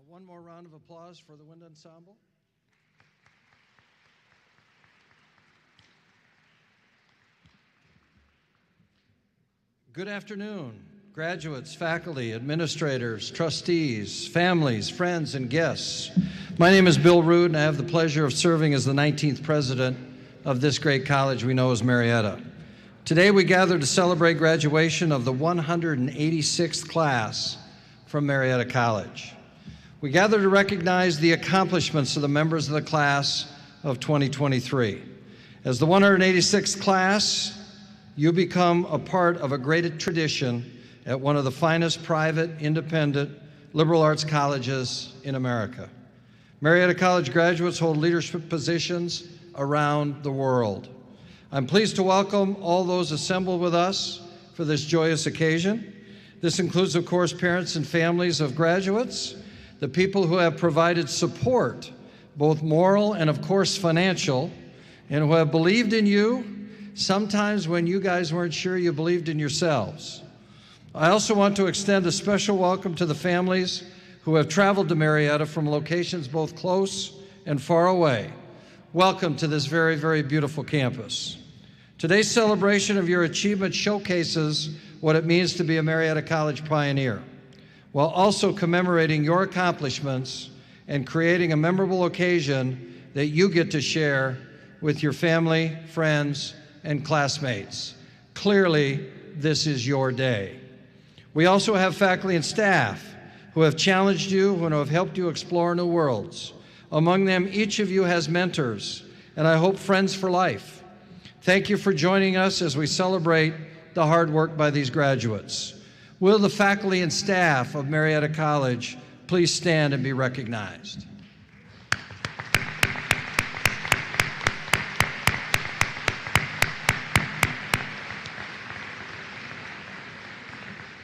One more round of applause for the wind ensemble. Good afternoon, graduates, faculty, administrators, trustees, families, friends, and guests. My name is Bill Rood, and I have the pleasure of serving as the 19th president of this great college we know as Marietta. Today we gather to celebrate graduation of the 186th class from Marietta College. We gather to recognize the accomplishments of the members of the class of 2023. As the 186th class, you become a part of a great tradition at one of the finest private, independent, liberal arts colleges in America. Marietta College graduates hold leadership positions around the world. I'm pleased to welcome all those assembled with us for this joyous occasion. This includes, of course, parents and families of graduates, the people who have provided support, both moral and, of course, financial, and who have believed in you, sometimes when you guys weren't sure you believed in yourselves. I also want to extend a special welcome to the families who have traveled to Marietta from locations both close and far away. Welcome to this very, very beautiful campus. Today's celebration of your achievement showcases what it means to be a Marietta College pioneer, while also commemorating your accomplishments and creating a memorable occasion that you get to share with your family, friends, and classmates. Clearly, this is your day. We also have faculty and staff who have challenged you and who have helped you explore new worlds. Among them, each of you has mentors, and I hope friends for life. Thank you for joining us as we celebrate the hard work by these graduates. Will the faculty and staff of Marietta College please stand and be recognized?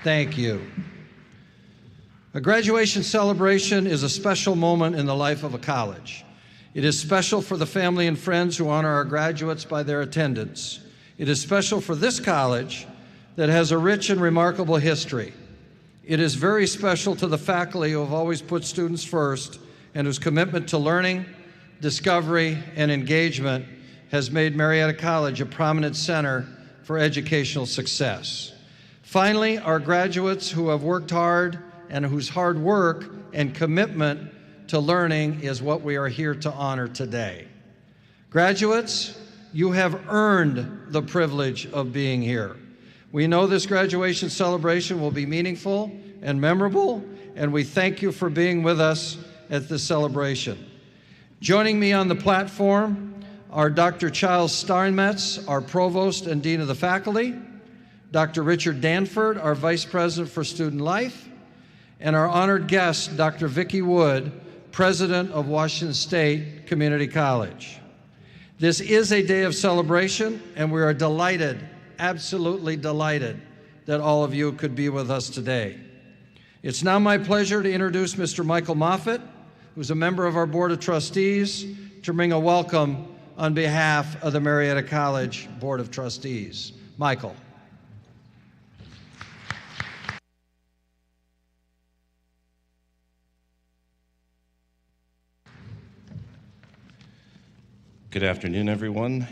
Thank you. A graduation celebration is a special moment in the life of a college. It is special for the family and friends who honor our graduates by their attendance. It is special for this college that has a rich and remarkable history. It is very special to the faculty who have always put students first and whose commitment to learning, discovery, and engagement has made Marietta College a prominent center for educational success. Finally, our graduates who have worked hard and whose hard work and commitment to learning is what we are here to honor today. Graduates, you have earned the privilege of being here. We know this graduation celebration will be meaningful and memorable, and we thank you for being with us at this celebration. Joining me on the platform are Dr. Charles Steinmetz, our Provost and Dean of the Faculty, Dr. Richard Danford, our Vice President for Student Life, and our honored guest, Dr. Vicki Wood, President of Washington State Community College. This is a day of celebration, and we are delighted, absolutely delighted, that all of you could be with us today. It's now my pleasure to introduce Mr. Michael Moffitt, who's a member of our Board of Trustees, to bring a welcome on behalf of the Marietta College Board of Trustees. Michael. Good afternoon, everyone.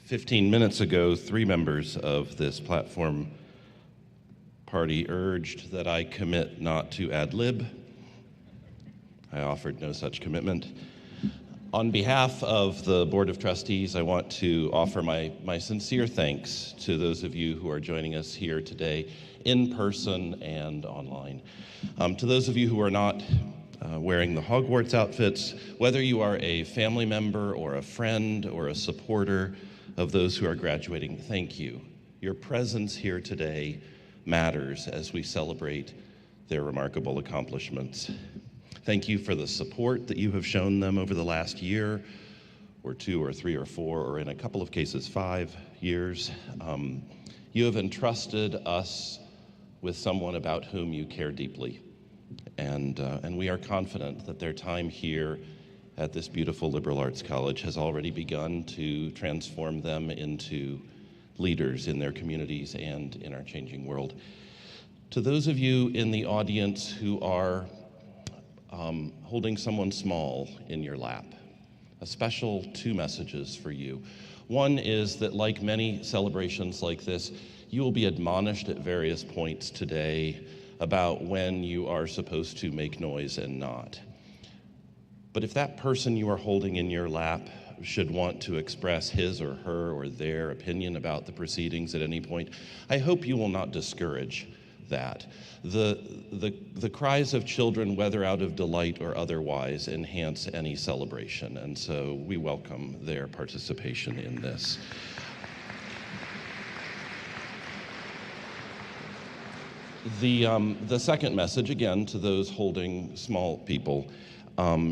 15 minutes ago, 3 members of this platform party urged that I commit not to ad lib. I offered no such commitment. On behalf of the Board of Trustees, I want to offer my sincere thanks to those of you who are joining us here today in person and online. To those of you who are not wearing the Hogwarts outfits, whether you are a family member or a friend or a supporter of those who are graduating, thank you. Your presence here today matters as we celebrate their remarkable accomplishments. Thank you for the support that you have shown them over the last year, or 2 or 3 or 4, or in a couple of cases, 5 years. You have entrusted us with someone about whom you care deeply. And we are confident that their time here at this beautiful liberal arts college has already begun to transform them into leaders in their communities and in our changing world. To those of you in the audience who are holding someone small in your lap, a special 2 messages for you. One is that, like many celebrations like this, you will be admonished at various points today about when you are supposed to make noise and not. But if that person you are holding in your lap should want to express his or her or their opinion about the proceedings at any point, I hope you will not discourage that. The cries of children, whether out of delight or otherwise, enhance any celebration, and so we welcome their participation in this. The second message, again, to those holding small people,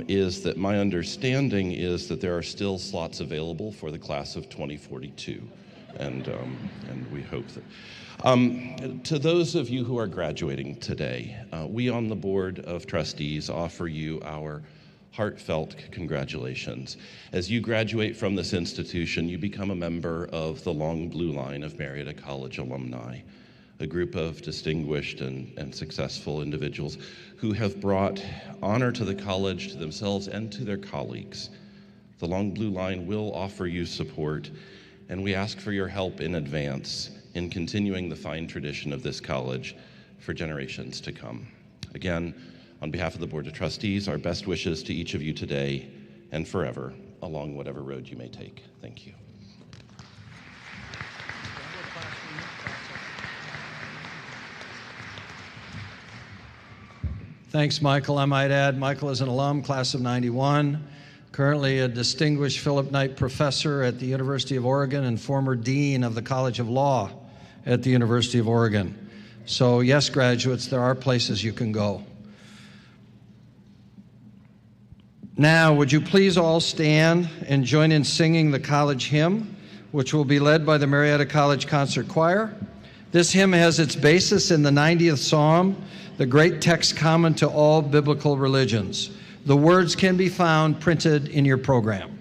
is that my understanding is that there are still slots available for the class of 2042, and we hope that. To those of you who are graduating today, we on the Board of Trustees offer you our heartfelt congratulations. As you graduate from this institution, you become a member of the long blue line of Marietta College alumni, a group of distinguished and successful individuals who have brought honor to the college, to themselves, and to their colleagues. The long blue line will offer you support, and we ask for your help in advance in continuing the fine tradition of this college for generations to come. Again, on behalf of the Board of Trustees, our best wishes to each of you today and forever along whatever road you may take. Thank you. Thanks, Michael. I might add, Michael is an alum, class of 91, currently a distinguished Philip Knight professor at the University of Oregon and former dean of the College of Law at the University of Oregon. So yes, graduates, there are places you can go. Now, would you please all stand and join in singing the college hymn, which will be led by the Marietta College Concert Choir. This hymn has its basis in the 90th Psalm, the great text common to all biblical religions. The words can be found printed in your program.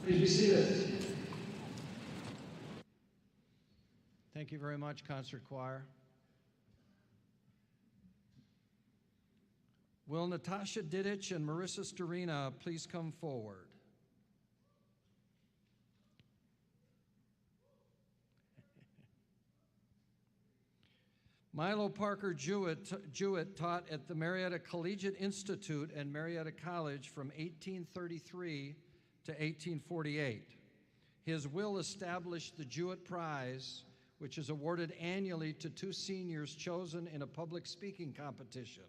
Please be seated. Thank you very much, Concert Choir. Will Natasha Didich and Marissa Starina please come forward? Milo Parker Jewett taught at the Marietta Collegiate Institute and Marietta College from 1833 to 1848. His will established the Jewett Prize, which is awarded annually to 2 seniors chosen in a public speaking competition.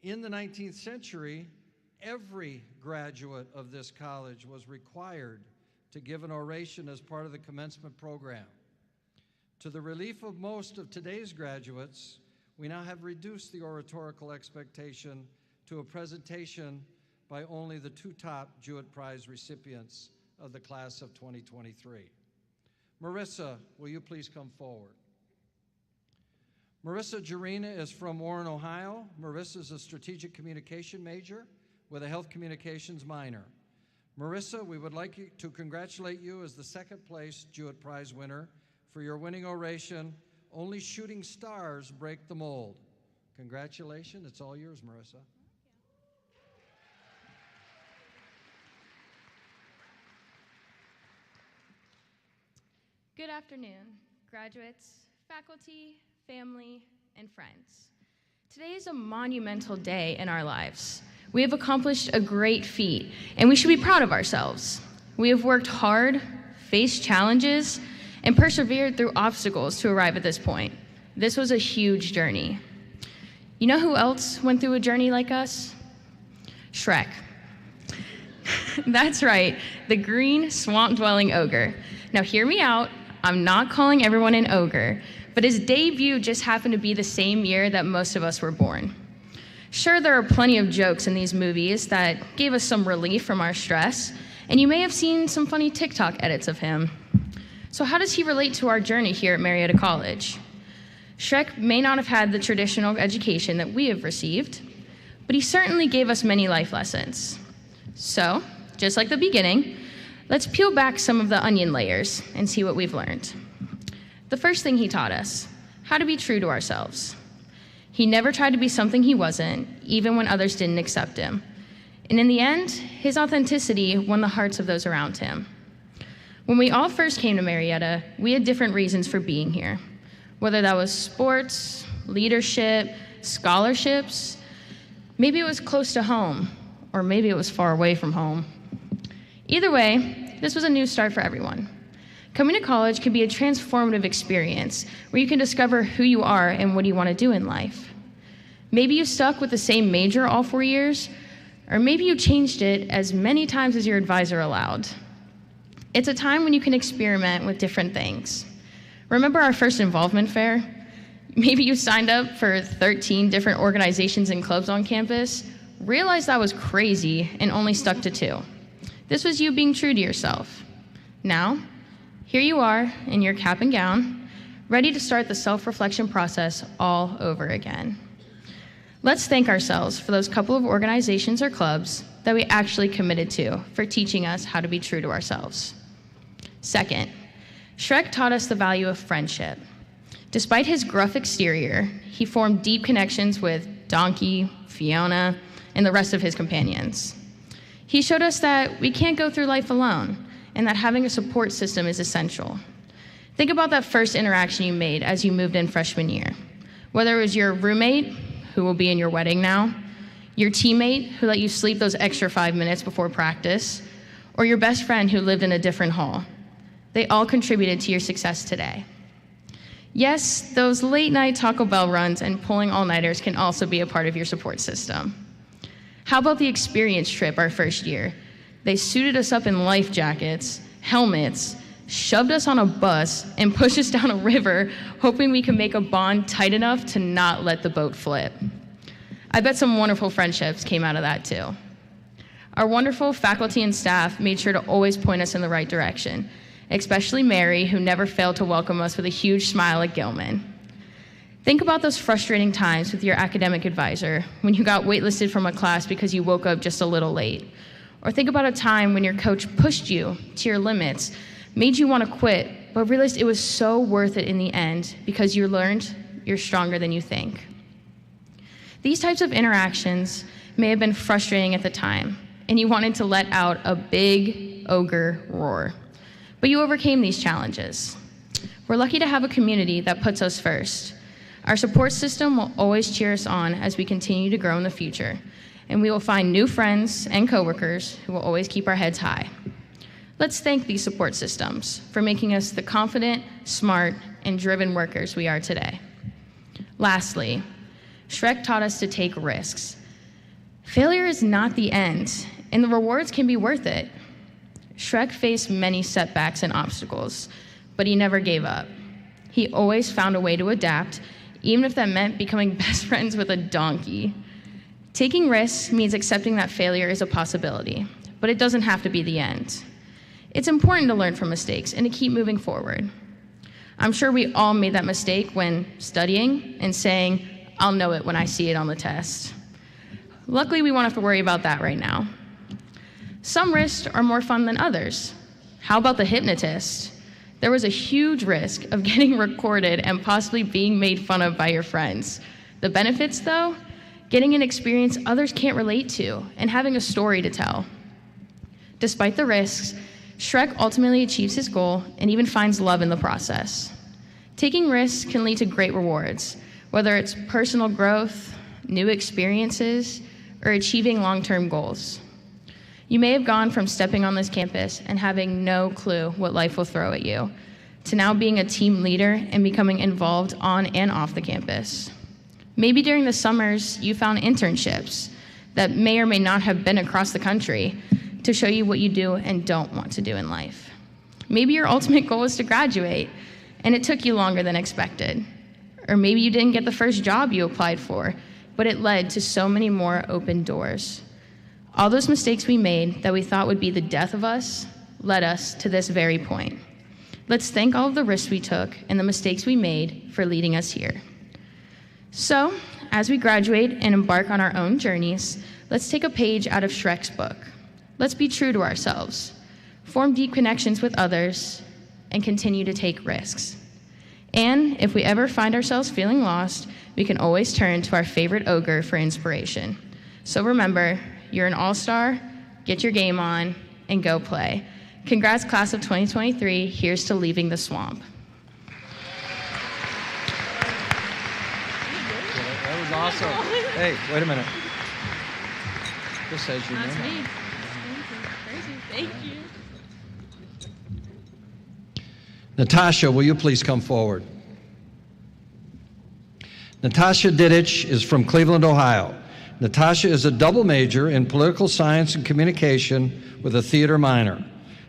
In the 19th century, every graduate of this college was required to give an oration as part of the commencement program. To the relief of most of today's graduates, we now have reduced the oratorical expectation to a presentation by only the 2 top Jewett Prize recipients of the class of 2023. Marissa, will you please come forward? Marissa Jarina is from Warren, Ohio. Marissa is a strategic communication major with a health communications minor. Marissa, we would like to congratulate you as the second place Jewett Prize winner for your winning oration, Only Shooting Stars Break the Mold. Congratulations, it's all yours, Marissa. Good afternoon, graduates, faculty, family, and friends. Today is a monumental day in our lives. We have accomplished a great feat, and we should be proud of ourselves. We have worked hard, faced challenges, and persevered through obstacles to arrive at this point. This was a huge journey. You know who else went through a journey like us? Shrek. That's right, the green swamp-dwelling ogre. Now hear me out, I'm not calling everyone an ogre, but his debut just happened to be the same year that most of us were born. Sure, there are plenty of jokes in these movies that gave us some relief from our stress, and you may have seen some funny TikTok edits of him. So how does he relate to our journey here at Marietta College? Shrek may not have had the traditional education that we have received, but he certainly gave us many life lessons. So, just like the beginning, let's peel back some of the onion layers and see what we've learned. The first thing he taught us, how to be true to ourselves. He never tried to be something he wasn't, even when others didn't accept him. And in the end, his authenticity won the hearts of those around him. When we all first came to Marietta, we had different reasons for being here, whether that was sports, leadership, scholarships, maybe it was close to home, or maybe it was far away from home. Either way, this was a new start for everyone. Coming to college can be a transformative experience where you can discover who you are and what you want to do in life. Maybe you stuck with the same major all 4 years, or maybe you changed it as many times as your advisor allowed. It's a time when you can experiment with different things. Remember our first involvement fair? Maybe you signed up for 13 different organizations and clubs on campus, realized that was crazy, and only stuck to 2. This was you being true to yourself. Now, here you are in your cap and gown, ready to start the self-reflection process all over again. Let's thank ourselves for those couple of organizations or clubs that we actually committed to for teaching us how to be true to ourselves. Second, Shrek taught us the value of friendship. Despite his gruff exterior, he formed deep connections with Donkey, Fiona, and the rest of his companions. He showed us that we can't go through life alone, and that having a support system is essential. Think about that first interaction you made as you moved in freshman year. Whether it was your roommate, who will be in your wedding now, your teammate who let you sleep those extra 5 minutes before practice, or your best friend who lived in a different hall. They all contributed to your success today. Yes, those late night Taco Bell runs and pulling all-nighters can also be a part of your support system. How about the experience trip our first year? They suited us up in life jackets, helmets, shoved us on a bus, and pushed us down a river, hoping we could make a bond tight enough to not let the boat flip. I bet some wonderful friendships came out of that too. Our wonderful faculty and staff made sure to always point us in the right direction, especially Mary, who never failed to welcome us with a huge smile at Gilman. Think about those frustrating times with your academic advisor when you got waitlisted from a class because you woke up just a little late. Or think about a time when your coach pushed you to your limits, made you want to quit, but realized it was so worth it in the end because you learned you're stronger than you think. These types of interactions may have been frustrating at the time, and you wanted to let out a big ogre roar. But you overcame these challenges. We're lucky to have a community that puts us first. Our support system will always cheer us on as we continue to grow in the future, and we will find new friends and coworkers who will always keep our heads high. Let's thank these support systems for making us the confident, smart, and driven workers we are today. Lastly, Shrek taught us to take risks. Failure is not the end, and the rewards can be worth it. Shrek faced many setbacks and obstacles, but he never gave up. He always found a way to adapt, even if that meant becoming best friends with a donkey. Taking risks means accepting that failure is a possibility, but it doesn't have to be the end. It's important to learn from mistakes and to keep moving forward. I'm sure we all made that mistake when studying and saying, "I'll know it when I see it on the test." Luckily, we won't have to worry about that right now. Some risks are more fun than others. How about the hypnotist? There was a huge risk of getting recorded and possibly being made fun of by your friends. The benefits, though? Getting an experience others can't relate to and having a story to tell. Despite the risks, Shrek ultimately achieves his goal and even finds love in the process. Taking risks can lead to great rewards, whether it's personal growth, new experiences, or achieving long-term goals. You may have gone from stepping on this campus and having no clue what life will throw at you, to now being a team leader and becoming involved on and off the campus. Maybe during the summers, you found internships that may or may not have been across the country to show you what you do and don't want to do in life. Maybe your ultimate goal is to graduate, and it took you longer than expected. Or maybe you didn't get the first job you applied for, but it led to so many more open doors. All those mistakes we made that we thought would be the death of us led us to this very point. Let's thank all of the risks we took and the mistakes we made for leading us here. So, as we graduate and embark on our own journeys, let's take a page out of Shrek's book. Let's be true to ourselves, form deep connections with others, and continue to take risks. And if we ever find ourselves feeling lost, we can always turn to our favorite ogre for inspiration. So remember, you're an all-star, get your game on, and go play. Congrats, class of 2023. Here's to leaving the swamp. That was awesome. Hey, wait a minute. This says your name. That's me. Thank you. Natasha, will you please come forward? Natasha Didich is from Cleveland, Ohio. Natasha is a double major in political science and communication with a theater minor.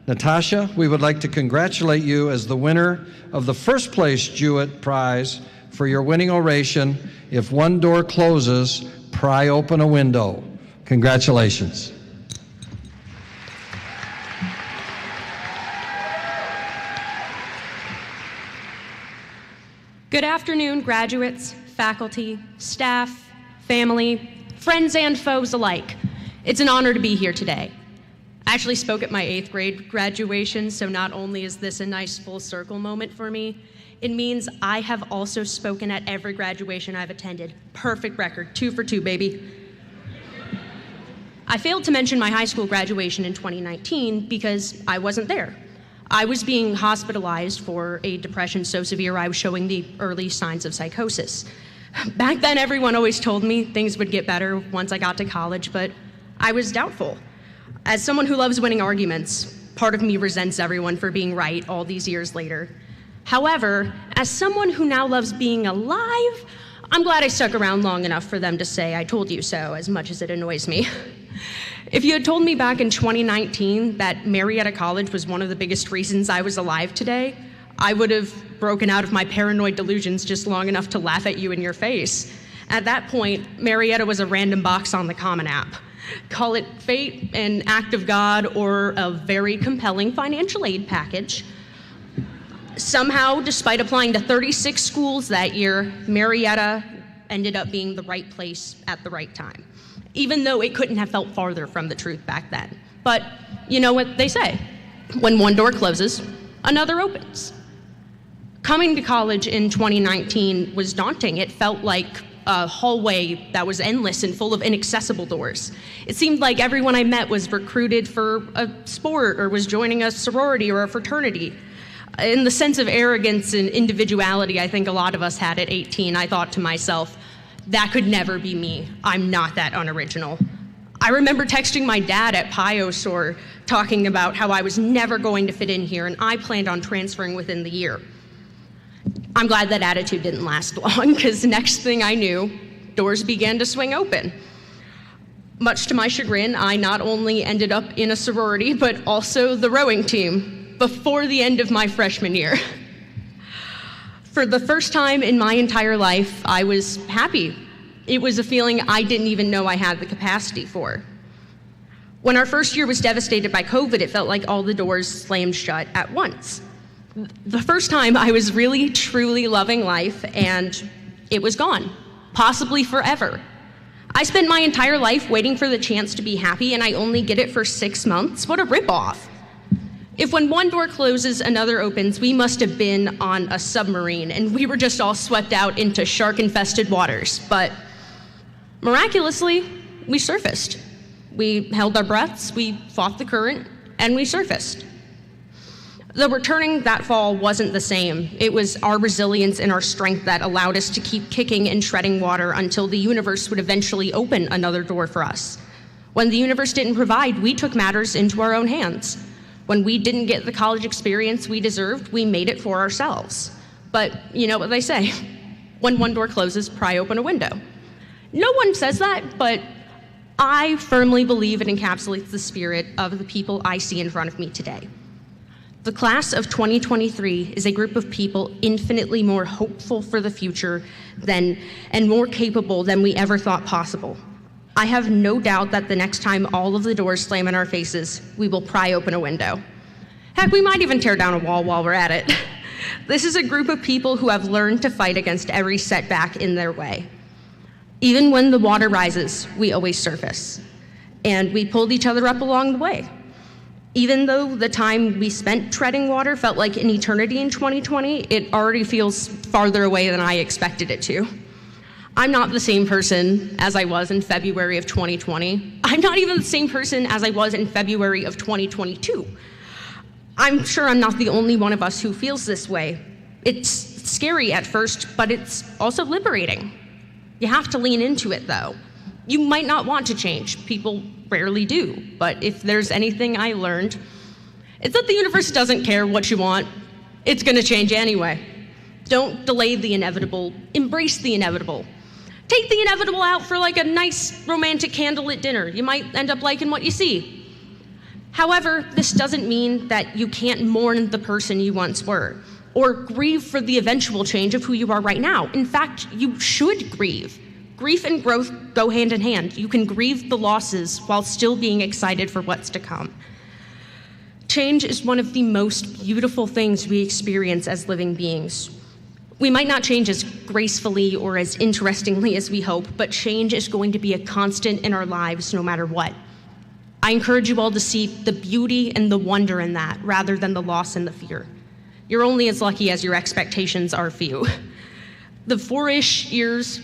Natasha, we would like to congratulate you as the winner of the first place Jewett Prize for your winning oration, "If one door closes, pry open a window." Congratulations. Good afternoon, graduates, faculty, staff, family, friends and foes alike. It's an honor to be here today. I actually spoke at my 8th grade graduation, so not only is this a nice full circle moment for me, it means I have also spoken at every graduation I've attended. Perfect record, 2 for 2, baby. I failed to mention my high school graduation in 2019 because I wasn't there. I was being hospitalized for a depression so severe I was showing the early signs of psychosis. Back then, everyone always told me things would get better once I got to college, but I was doubtful. As someone who loves winning arguments, part of me resents everyone for being right all these years later. However, as someone who now loves being alive, I'm glad I stuck around long enough for them to say I told you so, as much as it annoys me. If you had told me back in 2019 that Marietta College was one of the biggest reasons I was alive today, I would have broken out of my paranoid delusions just long enough to laugh at you in your face. At that point, Marietta was a random box on the Common App. Call it fate, an act of God, or a very compelling financial aid package. Somehow, despite applying to 36 schools that year, Marietta ended up being the right place at the right time, even though it couldn't have felt farther from the truth back then. But you know what they say, when one door closes, another opens. Coming to college in 2019 was daunting. It felt like a hallway that was endless and full of inaccessible doors. It seemed like everyone I met was recruited for a sport or was joining a sorority or a fraternity. In the sense of arrogance and individuality I think a lot of us had at 18, I thought to myself, that could never be me. I'm not that unoriginal. I remember texting my dad at Piosor talking about how I was never going to fit in here and I planned on transferring within the year. I'm glad that attitude didn't last long, because next thing I knew, doors began to swing open. Much to my chagrin, I not only ended up in a sorority, but also the rowing team before the end of my freshman year. For the first time in my entire life, I was happy. It was a feeling I didn't even know I had the capacity for. When our first year was devastated by COVID, it felt like all the doors slammed shut at once. The first time I was really, truly loving life, and it was gone, possibly forever. I spent my entire life waiting for the chance to be happy, and I only get it for 6 months? What a ripoff. If when one door closes, another opens, we must have been on a submarine, and we were just all swept out into shark-infested waters. But miraculously, we surfaced. We held our breaths, we fought the current, and we surfaced. The returning that fall wasn't the same. It was our resilience and our strength that allowed us to keep kicking and treading water until the universe would eventually open another door for us. When the universe didn't provide, we took matters into our own hands. When we didn't get the college experience we deserved, we made it for ourselves. But you know what they say, when one door closes, pry open a window. No one says that, but I firmly believe it encapsulates the spirit of the people I see in front of me today. The class of 2023 is a group of people infinitely more hopeful for the future and more capable than we ever thought possible. I have no doubt that the next time all of the doors slam in our faces, we will pry open a window. Heck, we might even tear down a wall while we're at it. This is a group of people who have learned to fight against every setback in their way. Even when the water rises, we always surface. And we pulled each other up along the way. Even though the time we spent treading water felt like an eternity in 2020, it already feels farther away than I expected it to. I'm not the same person as I was in February of 2020. I'm not even the same person as I was in February of 2022. I'm sure I'm not the only one of us who feels this way. It's scary at first, but it's also liberating. You have to lean into it, though. You might not want to change. People rarely do. But if there's anything I learned, it's that the universe doesn't care what you want. It's going to change anyway. Don't delay the inevitable. Embrace the inevitable. Take the inevitable out for like a nice romantic candlelit dinner. You might end up liking what you see. However, this doesn't mean that you can't mourn the person you once were or grieve for the eventual change of who you are right now. In fact, you should grieve. Grief and growth go hand in hand. You can grieve the losses while still being excited for what's to come. Change is one of the most beautiful things we experience as living beings. We might not change as gracefully or as interestingly as we hope, but change is going to be a constant in our lives no matter what. I encourage you all to see the beauty and the wonder in that rather than the loss and the fear. You're only as lucky as your expectations are for you. The 4-ish years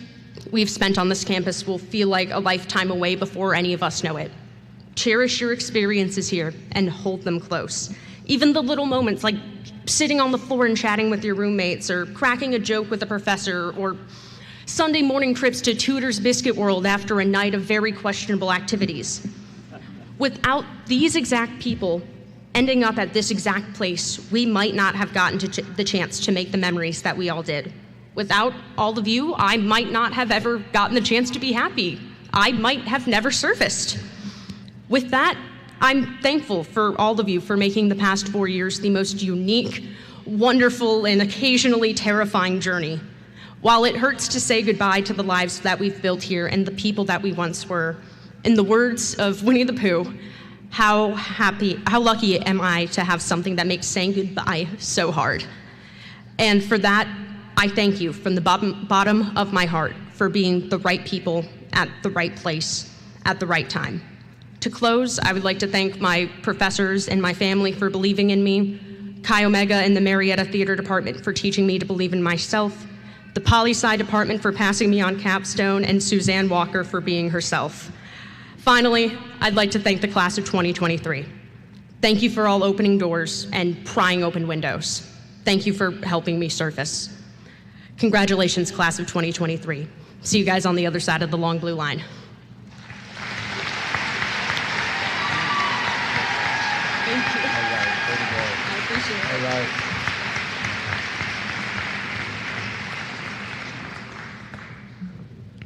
we've spent on this campus will feel like a lifetime away before any of us know it. Cherish your experiences here and hold them close. Even the little moments like sitting on the floor and chatting with your roommates or cracking a joke with a professor or Sunday morning trips to Tudor's Biscuit World after a night of very questionable activities. Without these exact people ending up at this exact place, we might not have gotten the chance to make the memories that we all did. Without all of you, I might not have ever gotten the chance to be happy. I might have never surfaced. With that, I'm thankful for all of you for making the past 4 years the most unique, wonderful, and occasionally terrifying journey. While it hurts to say goodbye to the lives that we've built here and the people that we once were, in the words of Winnie the Pooh, how lucky am I to have something that makes saying goodbye so hard. And for that, I thank you from the bottom of my heart for being the right people at the right place at the right time. To close, I would like to thank my professors and my family for believing in me, Chi Omega and the Marietta Theater Department for teaching me to believe in myself, the Poli-Sci Department for passing me on capstone, and Suzanne Walker for being herself. Finally, I'd like to thank the class of 2023. Thank you for all opening doors and prying open windows. Thank you for helping me surface. Congratulations, class of 2023. See you guys on the other side of the long blue line. Thank you. All right, way to go. I appreciate it. All right.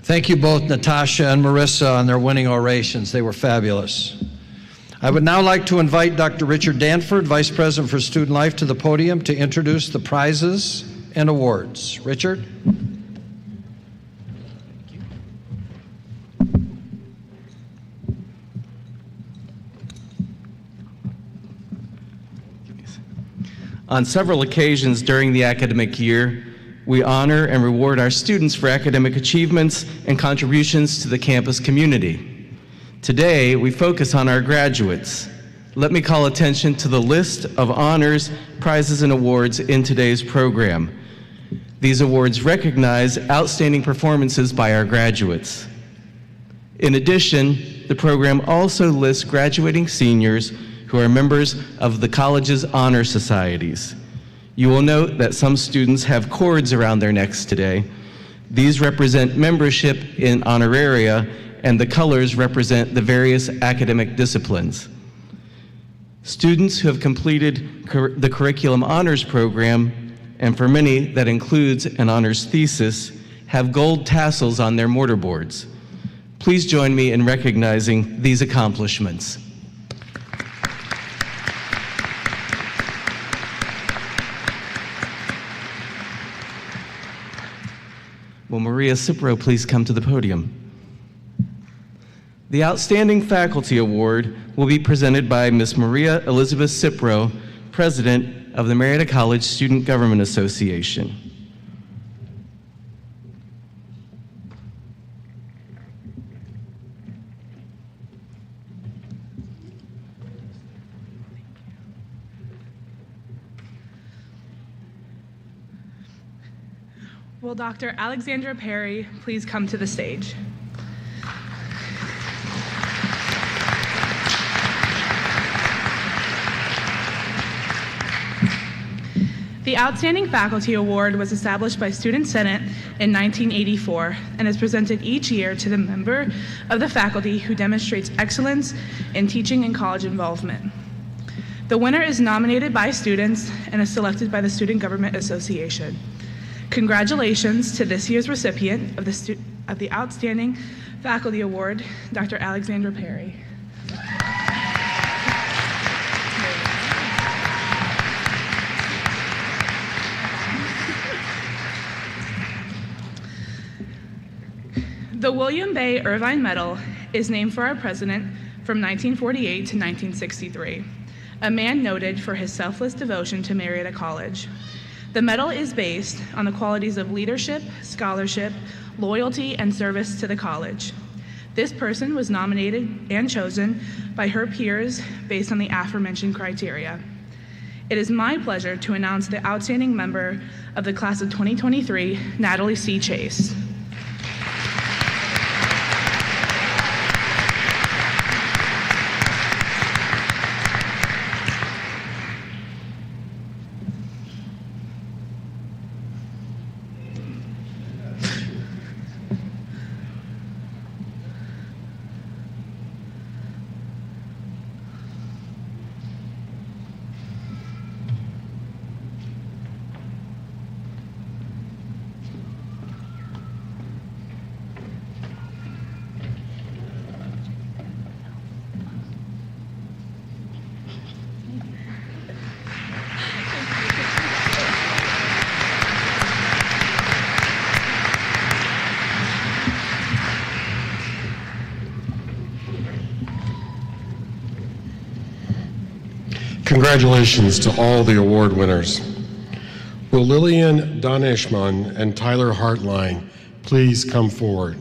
Thank you both, Natasha and Marissa, on their winning orations. They were fabulous. I would now like to invite Dr. Richard Danford, Vice President for Student Life, to the podium to introduce the prizes and awards. Richard? On several occasions during the academic year, we honor and reward our students for academic achievements and contributions to the campus community. Today, we focus on our graduates. Let me call attention to the list of honors, prizes, and awards in today's program. These awards recognize outstanding performances by our graduates. In addition, the program also lists graduating seniors who are members of the college's honor societies. You will note that some students have cords around their necks today. These represent membership in honoraria, and the colors represent the various academic disciplines. Students who have completed the Curriculum Honors Program, and for many that includes an honors thesis, have gold tassels on their mortarboards. Please join me in recognizing these accomplishments. Will Maria Cipro please come to the podium? The Outstanding Faculty Award will be presented by Ms. Maria Elizabeth Cipro, President of the Marietta College Student Government Association. Will Dr. Alexandra Perry please come to the stage? The Outstanding Faculty Award was established by Student Senate in 1984 and is presented each year to the member of the faculty who demonstrates excellence in teaching and college involvement. The winner is nominated by students and is selected by the Student Government Association. Congratulations to this year's recipient of the Outstanding Faculty Award, Dr. Alexandra Perry. The William Bay Irvine Medal is named for our president from 1948 to 1963, a man noted for his selfless devotion to Marietta College. The medal is based on the qualities of leadership, scholarship, loyalty, and service to the college. This person was nominated and chosen by her peers based on the aforementioned criteria. It is my pleasure to announce the outstanding member of the class of 2023, Natalie C. Chase. Congratulations to all the award winners. Will Lillian Donishman and Tyler Hartline please come forward?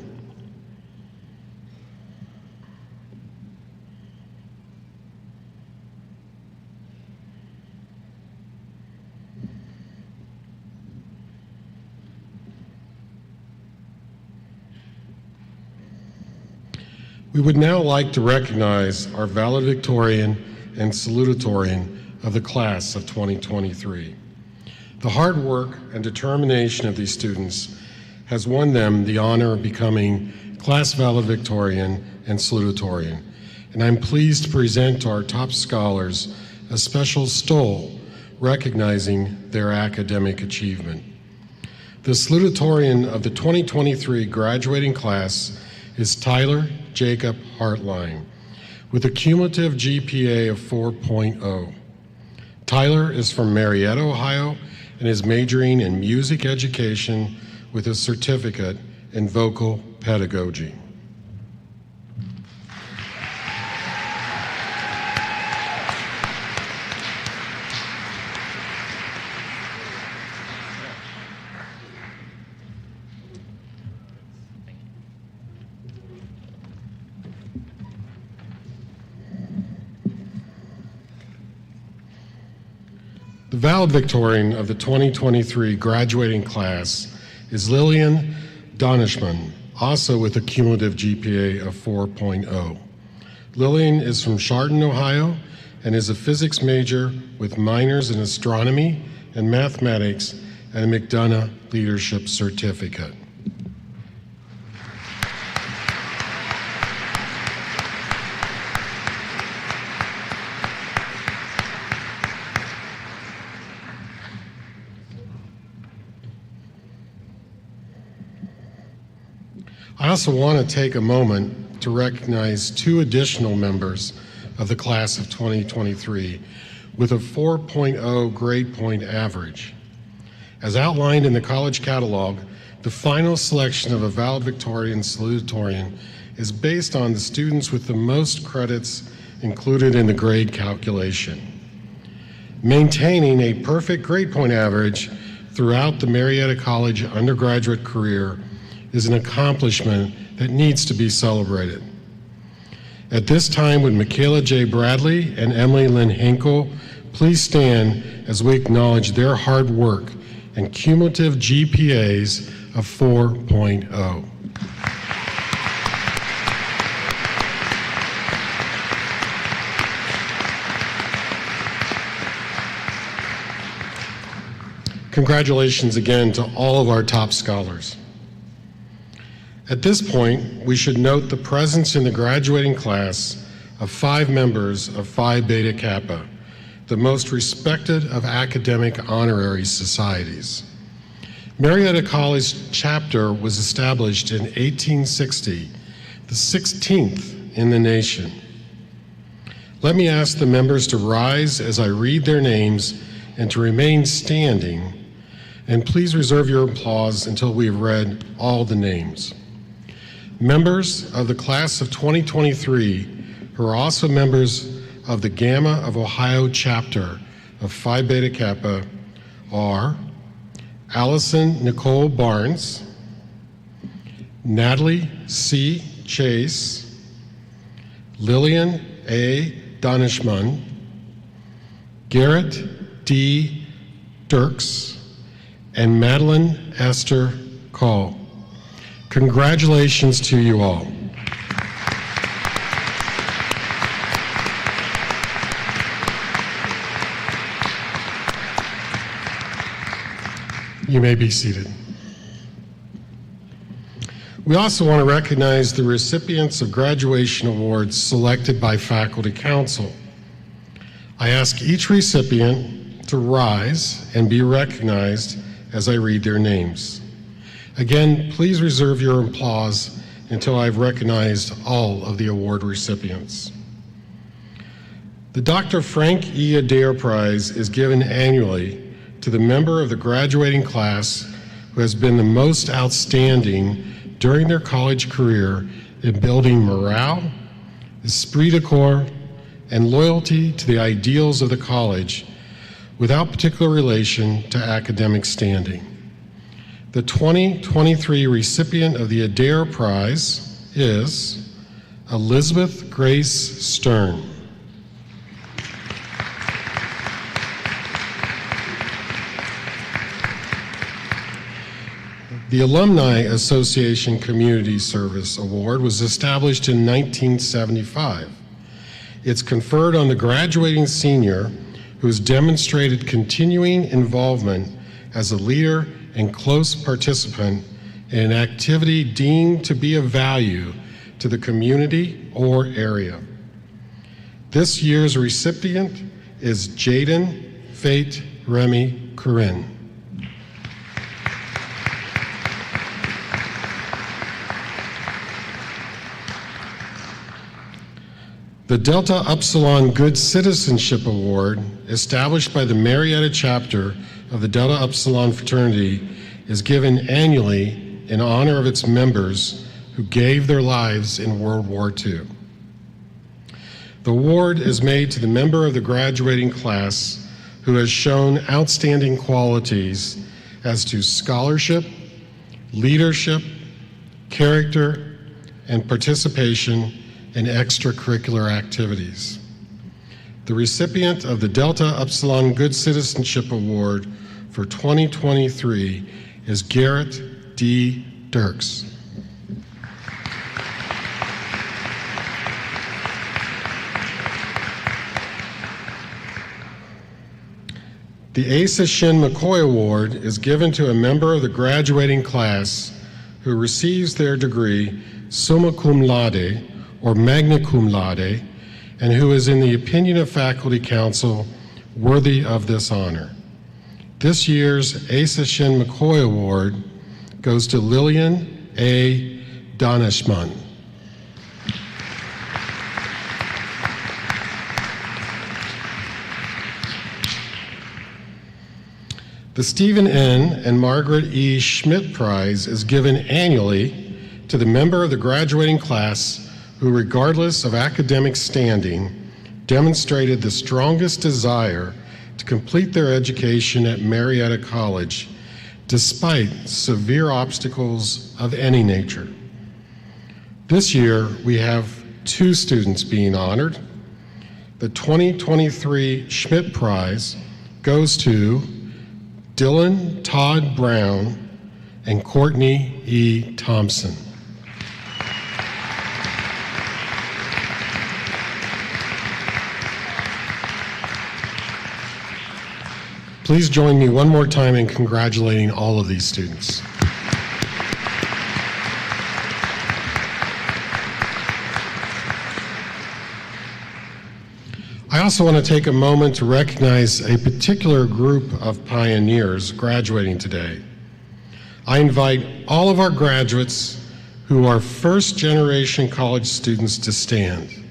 We would now like to recognize our valedictorian and salutatorian of the class of 2023. The hard work and determination of these students has won them the honor of becoming class valedictorian and salutatorian, and I'm pleased to present to our top scholars a special stole recognizing their academic achievement. The salutatorian of the 2023 graduating class is Tyler Jacob Hartline, with a cumulative GPA of 4.0. Tyler is from Marietta, Ohio, and is majoring in music education with a certificate in vocal pedagogy. The valedictorian of the 2023 graduating class is Lillian Donishman, also with a cumulative GPA of 4.0. Lillian is from Chardon, Ohio, and is a physics major with minors in astronomy and mathematics and a McDonough Leadership Certificate. I also want to take a moment to recognize two additional members of the class of 2023 with a 4.0 grade point average. As outlined in the college catalog, the final selection of a valedictorian salutatorian is based on the students with the most credits included in the grade calculation. Maintaining a perfect grade point average throughout the Marietta College undergraduate career is an accomplishment that needs to be celebrated. At this time, would Michaela J. Bradley and Emily Lynn Hinkle please stand as we acknowledge their hard work and cumulative GPAs of 4.0. Congratulations again to all of our top scholars. At this point, we should note the presence in the graduating class of 5 members of Phi Beta Kappa, the most respected of academic honorary societies. Marietta College chapter was established in 1860, the 16th in the nation. Let me ask the members to rise as I read their names and to remain standing, and please reserve your applause until we have read all the names. Members of the class of 2023 who are also members of the Gamma of Ohio chapter of Phi Beta Kappa are Allison Nicole Barnes, Natalie C. Chase, Lillian A. Donishman, Garrett D. Dirks, and Madeline Esther Call. Congratulations to you all. You may be seated. We also want to recognize the recipients of graduation awards selected by Faculty Council. I ask each recipient to rise and be recognized as I read their names. Again, please reserve your applause until I've recognized all of the award recipients. The Dr. Frank E. Adair Prize is given annually to the member of the graduating class who has been the most outstanding during their college career in building morale, esprit de corps, and loyalty to the ideals of the college without particular relation to academic standing. The 2023 recipient of the Adair Prize is Elizabeth Grace Stern. The Alumni Association Community Service Award was established in 1975. It's conferred on the graduating senior who has demonstrated continuing involvement as a leader and close participant in an activity deemed to be of value to the community or area. This year's recipient is Jaden Fate Remy Corinne. The Delta Upsilon Good Citizenship Award, established by the Marietta chapter of the Delta Upsilon fraternity, is given annually in honor of its members who gave their lives in World War II. The award is made to the member of the graduating class who has shown outstanding qualities as to scholarship, leadership, character, and participation in extracurricular activities. The recipient of the Delta Upsilon Good Citizenship Award for 2023 is Garrett D. Dirks. The Asa Shin McCoy Award is given to a member of the graduating class who receives their degree summa cum laude or magna cum laude, and who is, in the opinion of Faculty Council, worthy of this honor. This year's Asa Shin McCoy Award goes to Lillian A. Donishman. The Stephen N. and Margaret E. Schmidt Prize is given annually to the member of the graduating class who, regardless of academic standing, demonstrated the strongest desire to complete their education at Marietta College, despite severe obstacles of any nature. This year, we have 2 students being honored. The 2023 Schmidt Prize goes to Dylan Todd Brown and Courtney E. Thompson. Please join me one more time in congratulating all of these students. I also want to take a moment to recognize a particular group of pioneers graduating today. I invite all of our graduates who are first-generation college students to stand.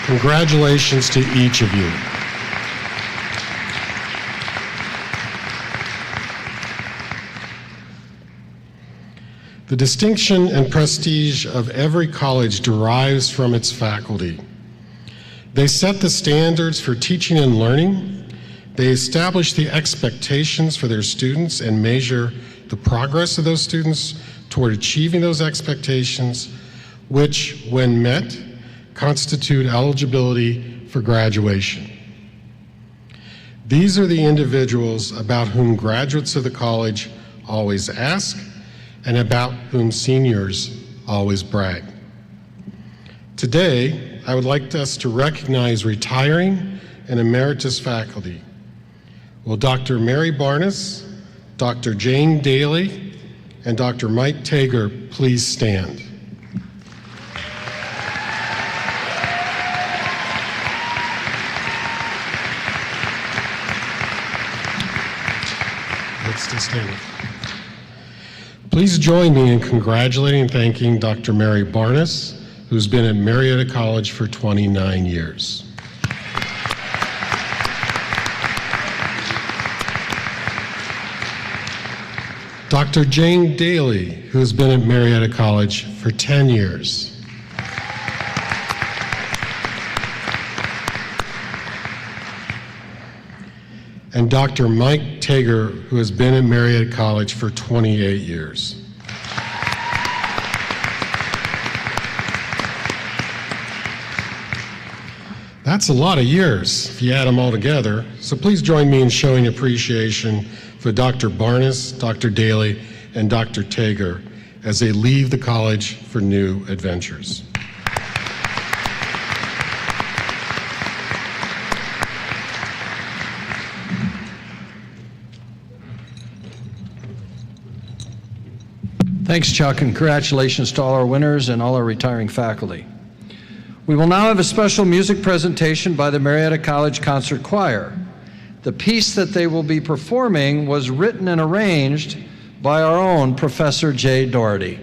Congratulations to each of you. The distinction and prestige of every college derives from its faculty. They set the standards for teaching and learning. They establish the expectations for their students and measure the progress of those students toward achieving those expectations, which, when met, constitute eligibility for graduation. These are the individuals about whom graduates of the college always ask and about whom seniors always brag. Today, I would like us to recognize retiring and emeritus faculty. Will Dr. Mary Barnes, Dr. Jane Daly, and Dr. Mike Tager please stand? Let's stay standing. Please join me in congratulating and thanking Dr. Mary Barnes, who's been at Marietta College for 29 years. Dr. Jane Daly, who has been at Marietta College for 10 years. And Dr. Mike Tager, who has been at Marietta College for 28 years. That's a lot of years if you add them all together. So please join me in showing appreciation for Dr. Barnes, Dr. Daly, and Dr. Tager as they leave the college for new adventures. Thanks, Chuck, and congratulations to all our winners and all our retiring faculty. We will now have a special music presentation by the Marietta College Concert Choir. The piece that they will be performing was written and arranged by our own Professor Jay Doherty.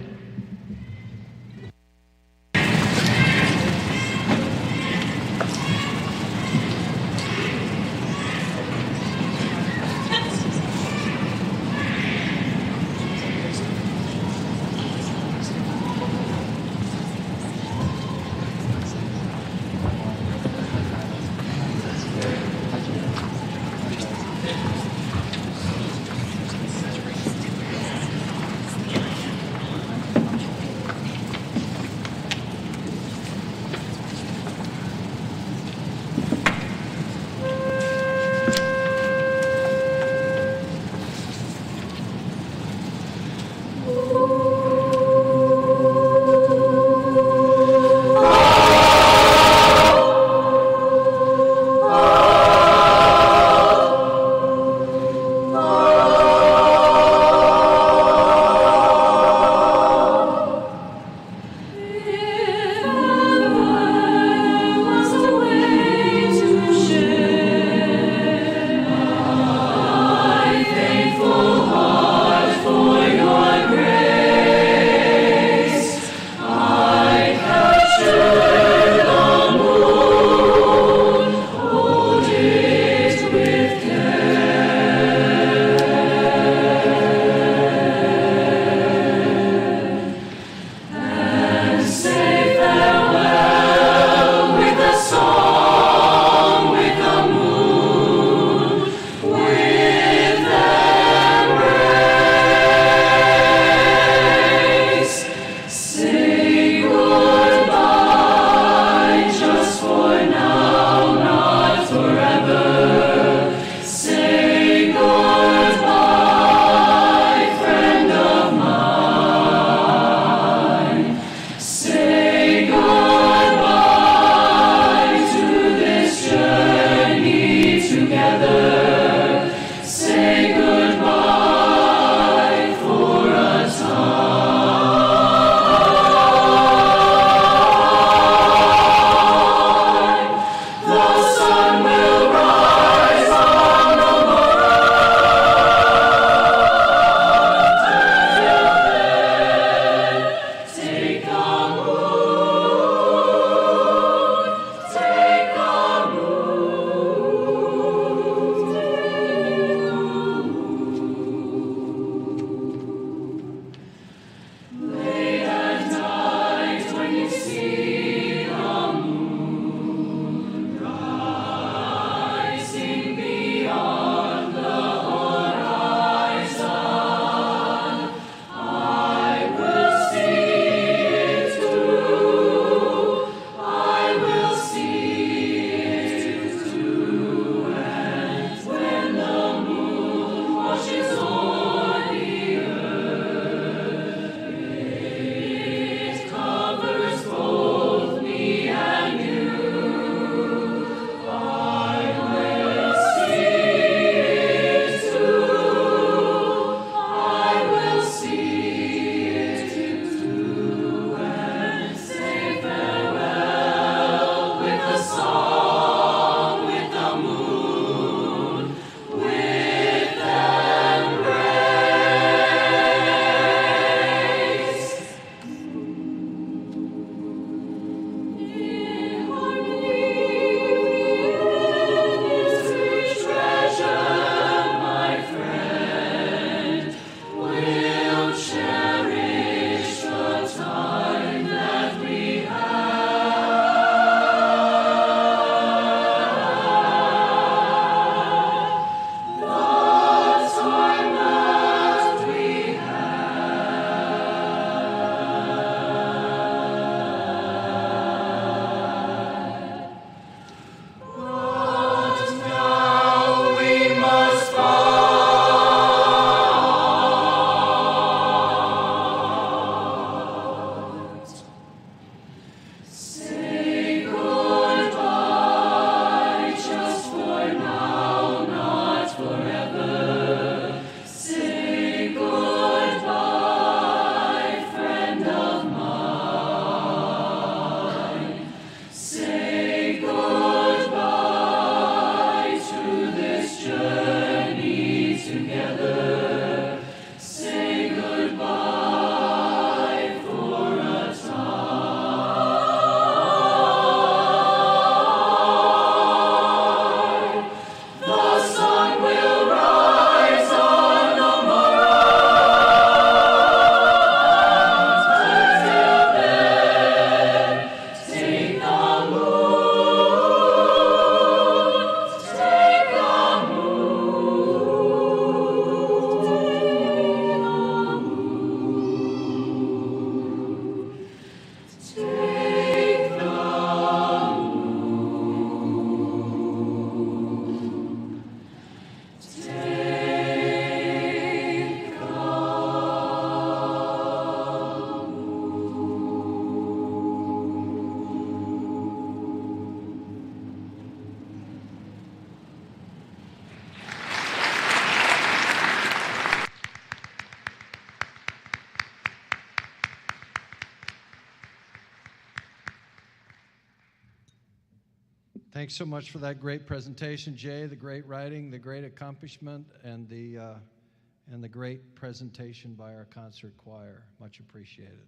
Thanks so much for that great presentation, Jay, the great writing, the great accomplishment, and the great presentation by our concert choir. Much appreciated.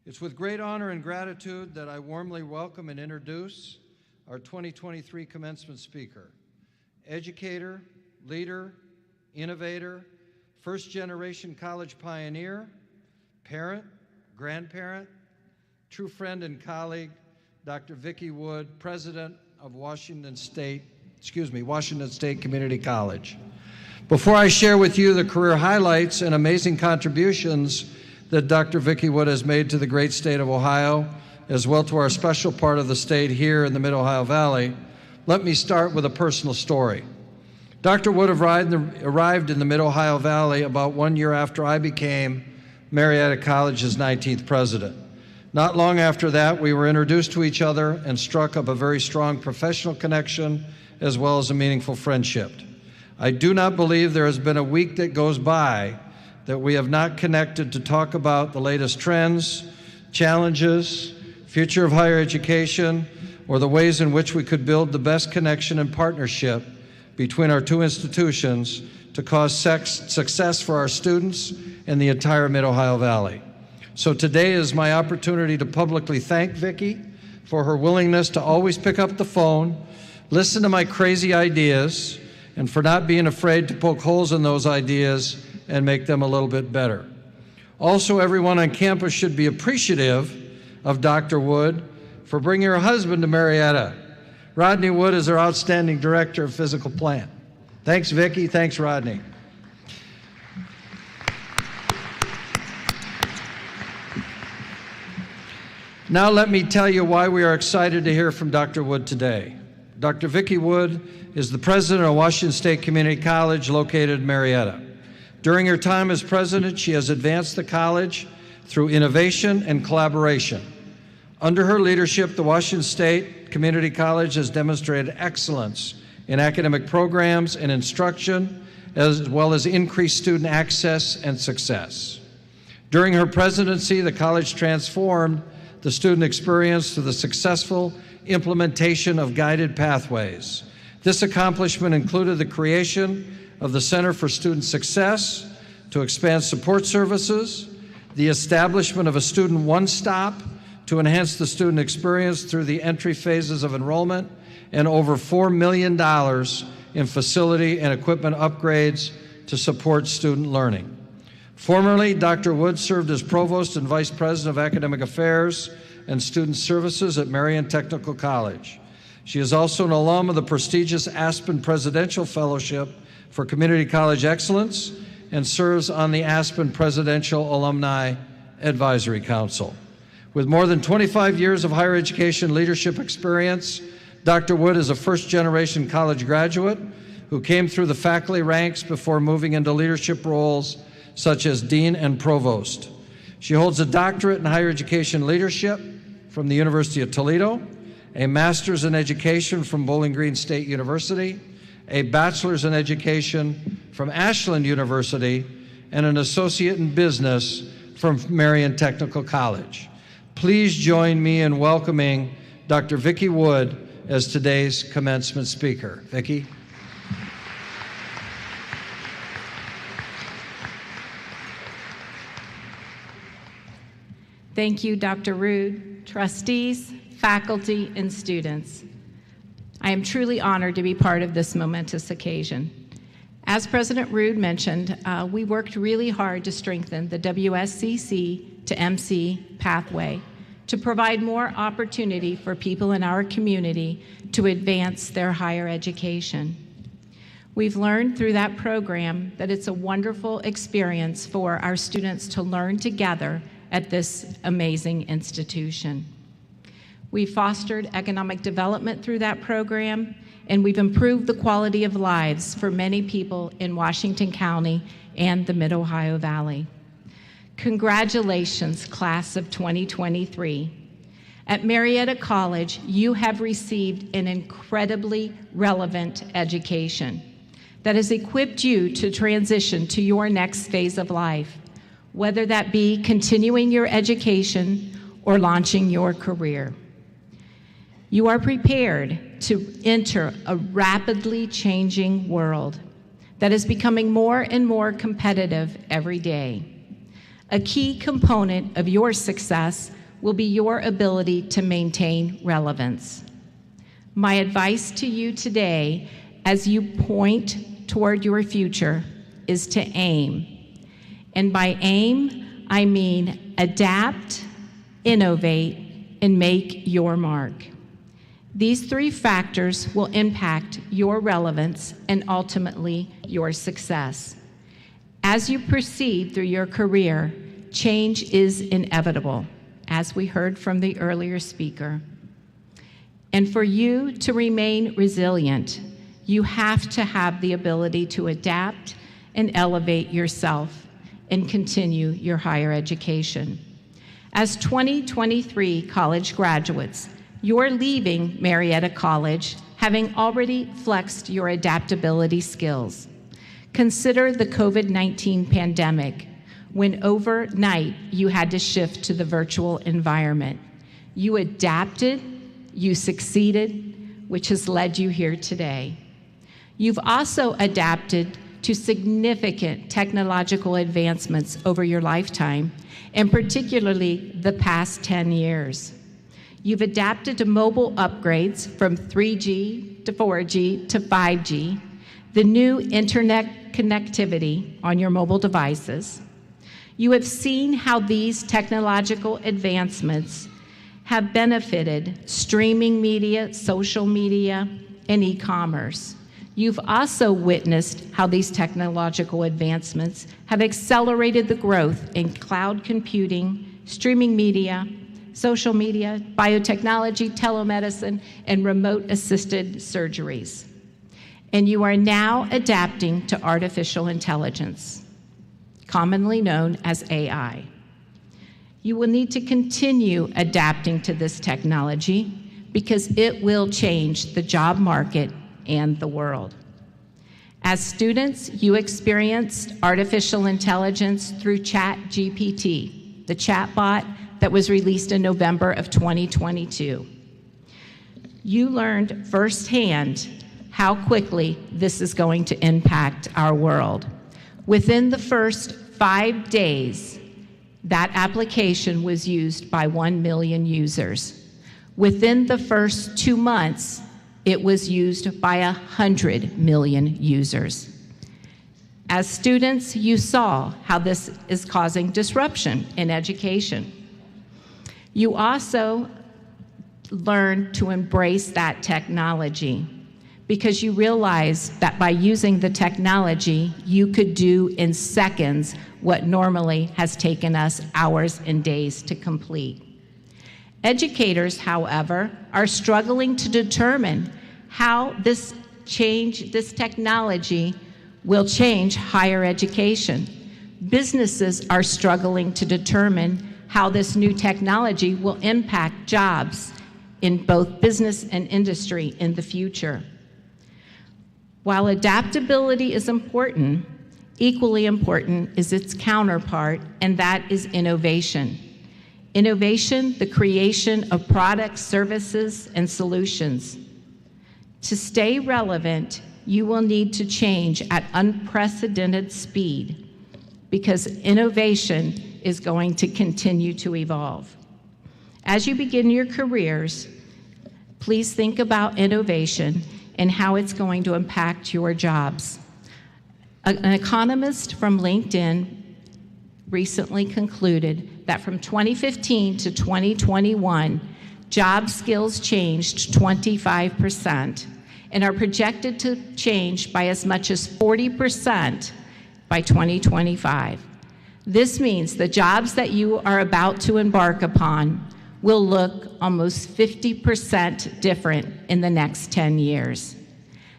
It's with great honor and gratitude that I warmly welcome and introduce our 2023 commencement speaker, educator, leader, innovator, first-generation college pioneer, parent, grandparent, true friend and colleague, Dr. Vicki Wood, President of Washington State Community College. Before I share with you the career highlights and amazing contributions that Dr. Vicki Wood has made to the great state of Ohio, as well to our special part of the state here in the Mid-Ohio Valley, let me start with a personal story. Dr. Wood arrived in the Mid-Ohio Valley about 1 year after I became Marietta College's 19th president. Not long after that, we were introduced to each other and struck up a very strong professional connection as well as a meaningful friendship. I do not believe there has been a week that goes by that we have not connected to talk about the latest trends, challenges, future of higher education, or the ways in which we could build the best connection and partnership between our two institutions to cause success for our students and the entire Mid-Ohio Valley. So today is my opportunity to publicly thank Vicki for her willingness to always pick up the phone, listen to my crazy ideas, and for not being afraid to poke holes in those ideas and make them a little bit better. Also, everyone on campus should be appreciative of Dr. Wood for bringing her husband to Marietta. Rodney Wood is our outstanding director of physical plant. Thanks, Vicki. Thanks, Rodney. Now let me tell you why we are excited to hear from Dr. Wood today. Dr. Vicki Wood is the president of Washington State Community College located in Marietta. During her time as president, she has advanced the college through innovation and collaboration. Under her leadership, the Washington State Community College has demonstrated excellence in academic programs and instruction, as well as increased student access and success. During her presidency, the college transformed the student experience through the successful implementation of guided pathways. This accomplishment included the creation of the Center for Student Success to expand support services, the establishment of a student one-stop to enhance the student experience through the entry phases of enrollment, and over $4 million in facility and equipment upgrades to support student learning. Formerly, Dr. Wood served as Provost and Vice President of Academic Affairs and Student Services at Marietta Technical College. She is also an alum of the prestigious Aspen Presidential Fellowship for Community College Excellence and serves on the Aspen Presidential Alumni Advisory Council. With more than 25 years of higher education leadership experience, Dr. Wood is a first-generation college graduate who came through the faculty ranks before moving into leadership roles such as Dean and Provost. She holds a doctorate in higher education leadership from the University of Toledo, a master's in education from Bowling Green State University, a bachelor's in education from Ashland University, and an associate in business from Marietta Technical College. Please join me in welcoming Dr. Vicki Wood as today's commencement speaker. Vicki. Thank you, Dr. Rood, trustees, faculty, and students. I am truly honored to be part of this momentous occasion. As President Rood mentioned, we worked really hard to strengthen the WSCC to MC pathway to provide more opportunity for people in our community to advance their higher education. We've learned through that program that it's a wonderful experience for our students to learn together at this amazing institution. We fostered economic development through that program, and we've improved the quality of lives for many people in Washington County and the Mid-Ohio Valley. Congratulations, class of 2023. At Marietta College, you have received an incredibly relevant education that has equipped you to transition to your next phase of life, whether that be continuing your education or launching your career. You are prepared to enter a rapidly changing world that is becoming more and more competitive every day. A key component of your success will be your ability to maintain relevance. My advice to you today, as you point toward your future, is to aim. And by aim, I mean adapt, innovate, and make your mark. These three factors will impact your relevance and ultimately your success. As you proceed through your career, change is inevitable, as we heard from the earlier speaker. And for you to remain resilient, you have to have the ability to adapt and elevate yourself and continue your higher education. As 2023 college graduates, you're leaving Marietta College having already flexed your adaptability skills. Consider the COVID-19 pandemic, when overnight you had to shift to the virtual environment. You adapted, you succeeded, which has led you here today. You've also adapted to significant technological advancements over your lifetime, and particularly the past 10 years. You've adapted to mobile upgrades from 3G to 4G to 5G, the new internet connectivity on your mobile devices. You have seen how these technological advancements have benefited streaming media, social media, and e-commerce. You've also witnessed how these technological advancements have accelerated the growth in cloud computing, streaming media, social media, biotechnology, telemedicine, and remote-assisted surgeries. And you are now adapting to artificial intelligence, commonly known as AI. You will need to continue adapting to this technology because it will change the job market and the world. As students, you experienced artificial intelligence through ChatGPT, the chatbot that was released in November of 2022. You learned firsthand how quickly this is going to impact our world. Within the first 5 days, that application was used by 1 million users. Within the first 2 months, it was used by 100 million users. As students, you saw how this is causing disruption in education. You also learned to embrace that technology because you realized that by using the technology, you could do in seconds what normally has taken us hours and days to complete. Educators, however, are struggling to determine how this technology will change higher education. Businesses are struggling to determine how this new technology will impact jobs in both business and industry in the future. While adaptability is important, equally important is its counterpart, and that is innovation. Innovation, the creation of products, services, and solutions. To stay relevant, you will need to change at unprecedented speed because innovation is going to continue to evolve. As you begin your careers, please think about innovation and how it's going to impact your jobs. An economist from LinkedIn recently concluded that from 2015 to 2021, job skills changed 25% and are projected to change by as much as 40% by 2025. This means the jobs that you are about to embark upon will look almost 50% different in the next 10 years.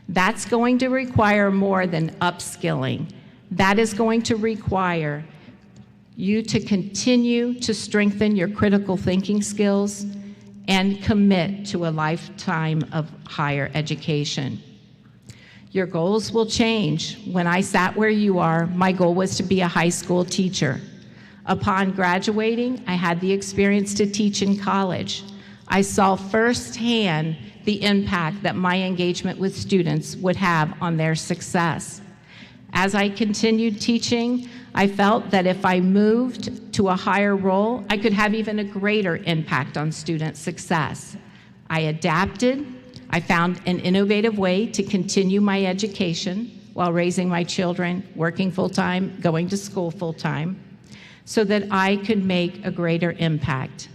That's going to require more than upskilling. That is going to require you to continue to strengthen your critical thinking skills and commit to a lifetime of higher education. Your goals will change. When I sat where you are, my goal was to be a high school teacher. Upon graduating, I had the experience to teach in college. I saw firsthand the impact that my engagement with students would have on their success. As I continued teaching, I felt that if I moved to a higher role, I could have even a greater impact on student success. I adapted. I found an innovative way to continue my education while raising my children, working full-time, going to school full-time, so that I could make a greater impact.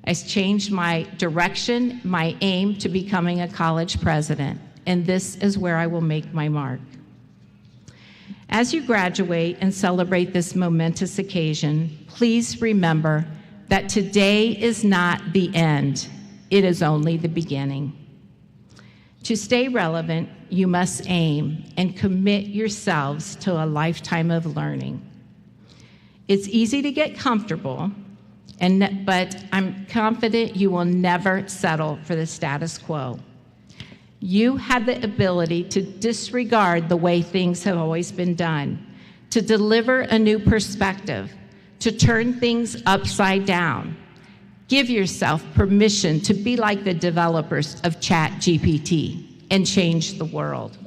I changed my direction, my aim to becoming a college president, and this is where I will make my mark. As you graduate and celebrate this momentous occasion, please remember that today is not the end, it is only the beginning. To stay relevant, you must aim and commit yourselves to a lifetime of learning. It's easy to get comfortable, but I'm confident you will never settle for the status quo. You have the ability to disregard the way things have always been done, to deliver a new perspective, to turn things upside down. Give yourself permission to be like the developers of ChatGPT and change the world.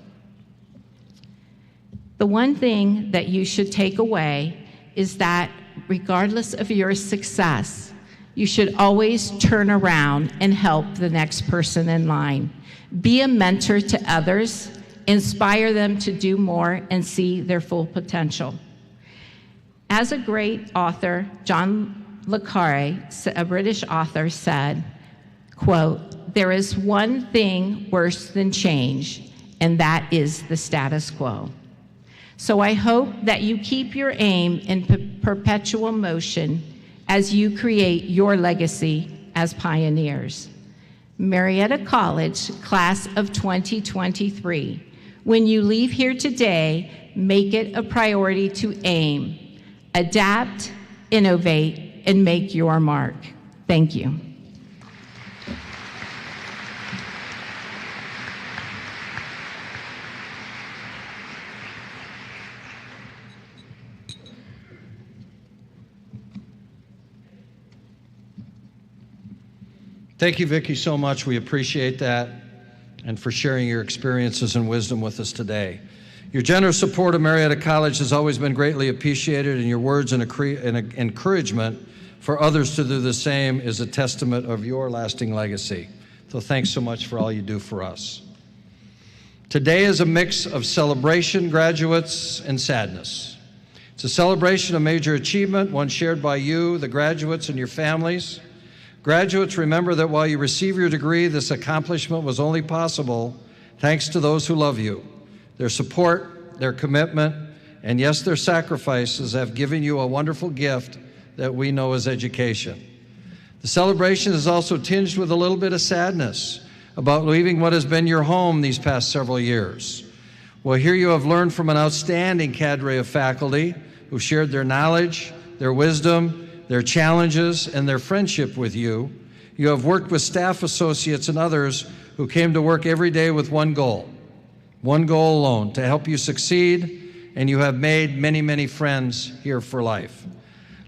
The one thing that you should take away is that regardless of your success, you should always turn around and help the next person in line. Be a mentor to others, inspire them to do more and see their full potential. As a great author, John le Carre, a British author, said, quote, "There is one thing worse than change, and that is the status quo." So I hope that you keep your aim in perpetual motion as you create your legacy as pioneers. Marietta College, class of 2023, when you leave here today, make it a priority to aim, adapt, innovate, and make your mark. Thank you. Thank you, Vicki, so much. We appreciate that, and for sharing your experiences and wisdom with us today. Your generous support of Marietta College has always been greatly appreciated, and your words and encouragement for others to do the same is a testament of your lasting legacy. So thanks so much for all you do for us. Today is a mix of celebration, graduates, and sadness. It's a celebration of major achievement, one shared by you, the graduates, and your families. Graduates, remember that while you receive your degree, this accomplishment was only possible thanks to those who love you. Their support, their commitment, and yes, their sacrifices have given you a wonderful gift that we know as education. The celebration is also tinged with a little bit of sadness about leaving what has been your home these past several years. Well, here you have learned from an outstanding cadre of faculty who shared their knowledge, their wisdom, their challenges, and their friendship with you. You have worked with staff associates and others who came to work every day with one goal alone, to help you succeed, and you have made many, many friends here for life.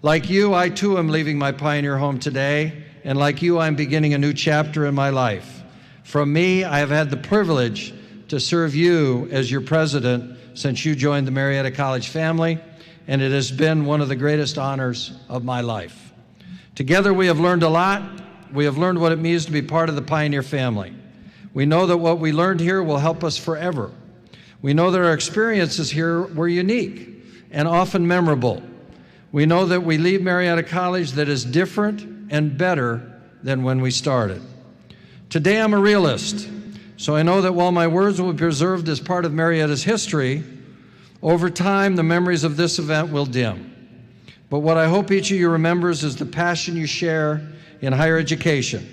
Like you, I too am leaving my pioneer home today, and like you, I'm beginning a new chapter in my life. From me, I have had the privilege to serve you as your president since you joined the Marietta College family, and it has been one of the greatest honors of my life. Together we have learned a lot. We have learned what it means to be part of the Pioneer family. We know that what we learned here will help us forever. We know that our experiences here were unique and often memorable. We know that we leave Marietta College that is different and better than when we started. Today I'm a realist, so I know that while my words will be preserved as part of Marietta's history, over time, the memories of this event will dim. But what I hope each of you remembers is the passion you share in higher education,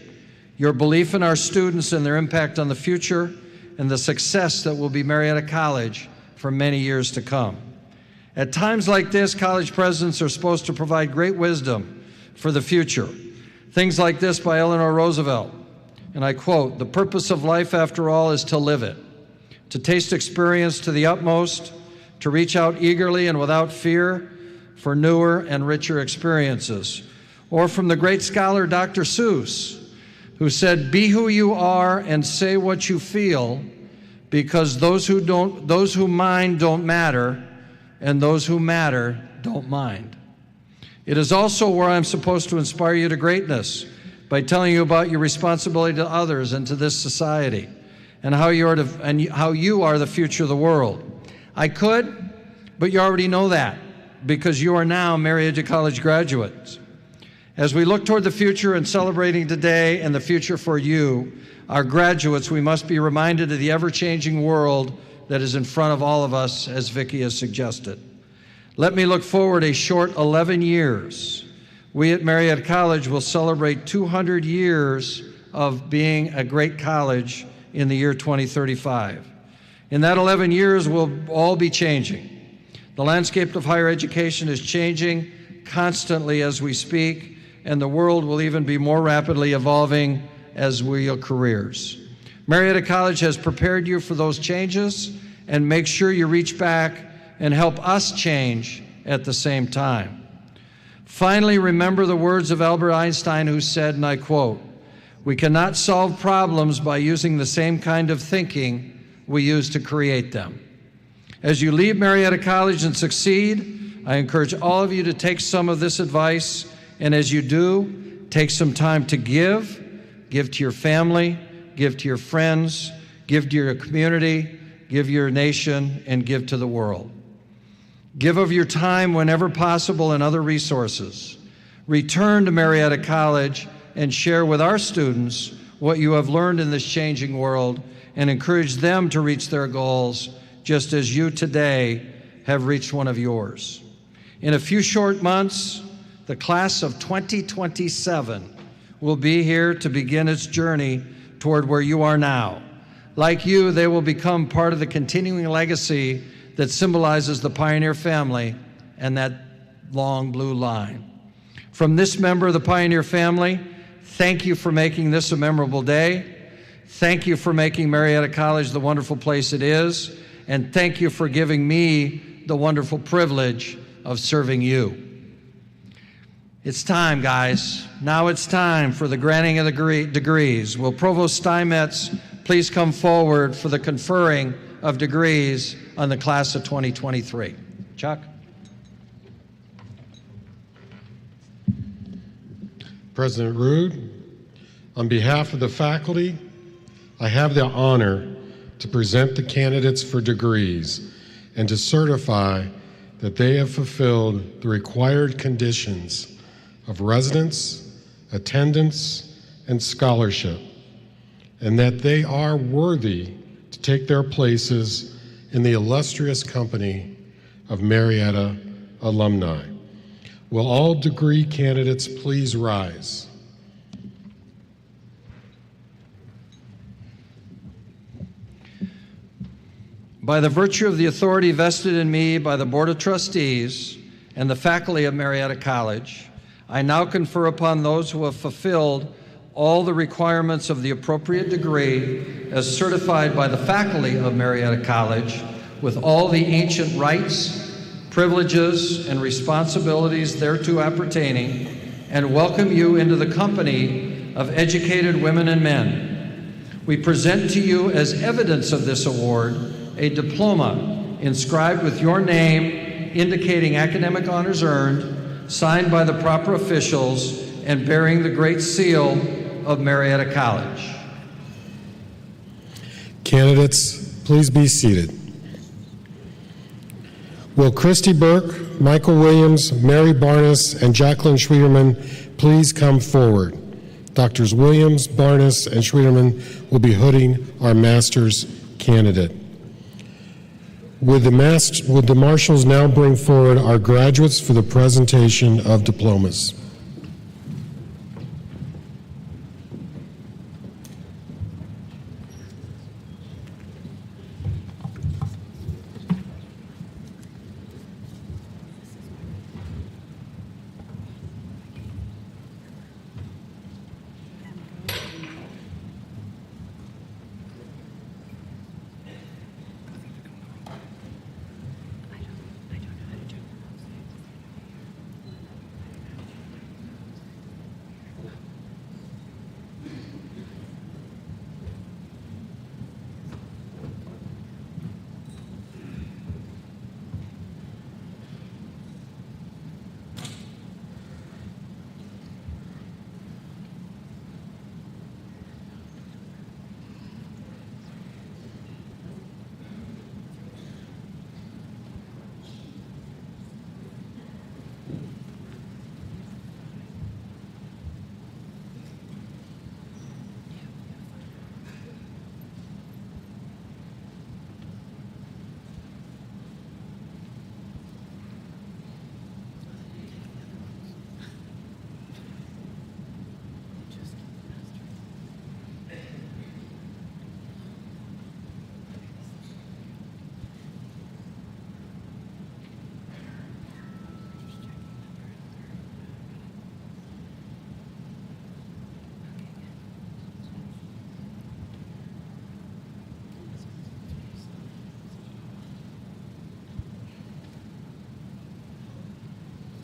your belief in our students and their impact on the future, and the success that will be Marietta College for many years to come. At times like this, college presidents are supposed to provide great wisdom for the future. Things like this by Eleanor Roosevelt, and I quote, "The purpose of life, after all, is to live it, to taste experience to the utmost, to reach out eagerly and without fear for newer and richer experiences." Or from the great scholar Dr. Seuss, who said, "Be who you are and say what you feel, because those who mind don't matter, and those who matter don't mind." It is also where I'm supposed to inspire you to greatness by telling you about your responsibility to others and to this society, and how you are the future of the world. I could, but you already know that, because you are now Marietta College graduates. As we look toward the future and celebrating today and the future for you, our graduates, we must be reminded of the ever-changing world that is in front of all of us, as Vicki has suggested. Let me look forward a short 11 years. We at Marietta College will celebrate 200 years of being a great college in the year 2035. In that 11 years, we'll all be changing. The landscape of higher education is changing constantly as we speak, and the world will even be more rapidly evolving as will your careers. Marietta College has prepared you for those changes, and make sure you reach back and help us change at the same time. Finally, remember the words of Albert Einstein, who said, and I quote, "We cannot solve problems by using the same kind of thinking we use to create them." As you leave Marietta College and succeed, I encourage all of you to take some of this advice, and as you do, take some time to give to your family, give to your friends, give to your community, give to your nation, and give to the world. Give of your time whenever possible and other resources. Return to Marietta College and share with our students what you have learned in this changing world, and encourage them to reach their goals just as you today have reached one of yours. In a few short months, the class of 2027 will be here to begin its journey toward where you are now. Like you, they will become part of the continuing legacy that symbolizes the Pioneer family and that long blue line. From this member of the Pioneer family, thank you for making this a memorable day. Thank you for making Marietta College the wonderful place it is, and thank you for giving me the wonderful privilege of serving you. It's time, guys. Now it's time for the granting of the degrees. Will Provost Steinmetz please come forward for the conferring of degrees on the class of 2023. Chuck? President Rood, on behalf of the faculty, I have the honor to present the candidates for degrees and to certify that they have fulfilled the required conditions of residence, attendance, and scholarship, and that they are worthy to take their places in the illustrious company of Marietta alumni. Will all degree candidates please rise? By the virtue of the authority vested in me by the Board of Trustees and the faculty of Marietta College, I now confer upon those who have fulfilled all the requirements of the appropriate degree as certified by the faculty of Marietta College, with all the ancient rights, privileges, and responsibilities thereto appertaining, and welcome you into the company of educated women and men. We present to you as evidence of this award a diploma inscribed with your name, indicating academic honors earned, signed by the proper officials, and bearing the great seal of Marietta College. Candidates, please be seated. Will Christy Burke, Michael Williams, Mary Barnes, and Jacqueline Schwieterman please come forward? Doctors Williams, Barnes, and Schwieterman will be hooding our master's candidate. Would the marshals now bring forward our graduates for the presentation of diplomas?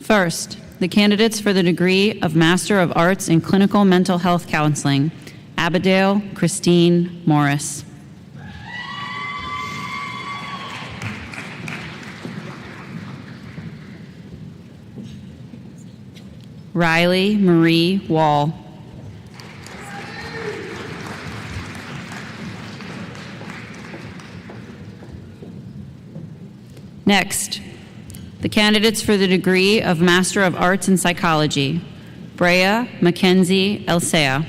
First, the candidates for the degree of Master of Arts in Clinical Mental Health Counseling, Abigail Christine Morris. Riley Marie Wall. Next, the candidates for the degree of Master of Arts in Psychology, Brea Mackenzie Elsea.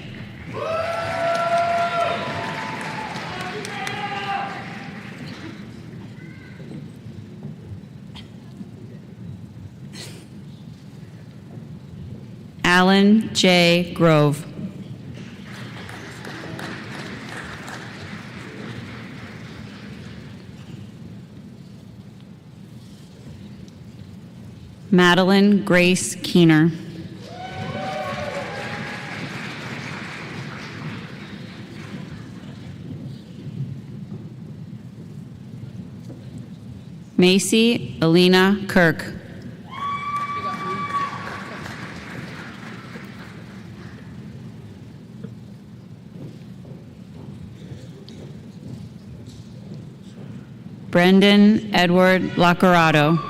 Alan J. Grove. Madeline Grace Keener. Macy Alina Kirk. Brendan Edward Lacarato.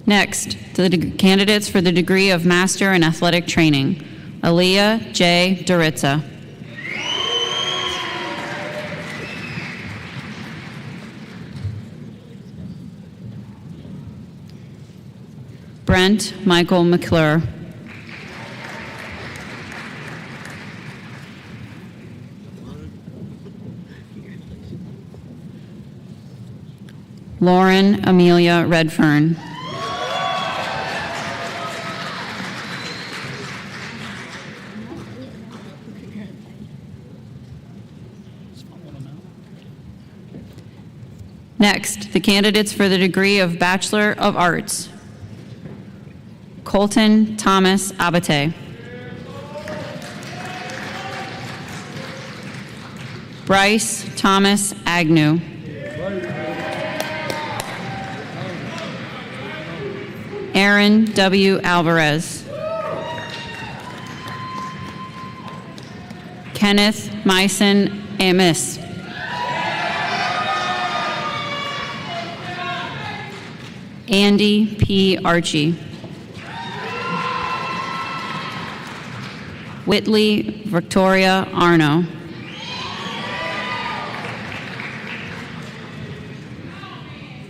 Next, to the candidates for the degree of Master in Athletic Training, Aaliyah J. Duritza. Brent Michael McClure. Lauren Amelia Redfern. Next, the candidates for the degree of Bachelor of Arts, Colton Thomas Abate. Bryce Thomas Agnew. Aaron W. Alvarez. Kenneth Myson Amis. Andy P. Archie. Whitley Victoria Arno.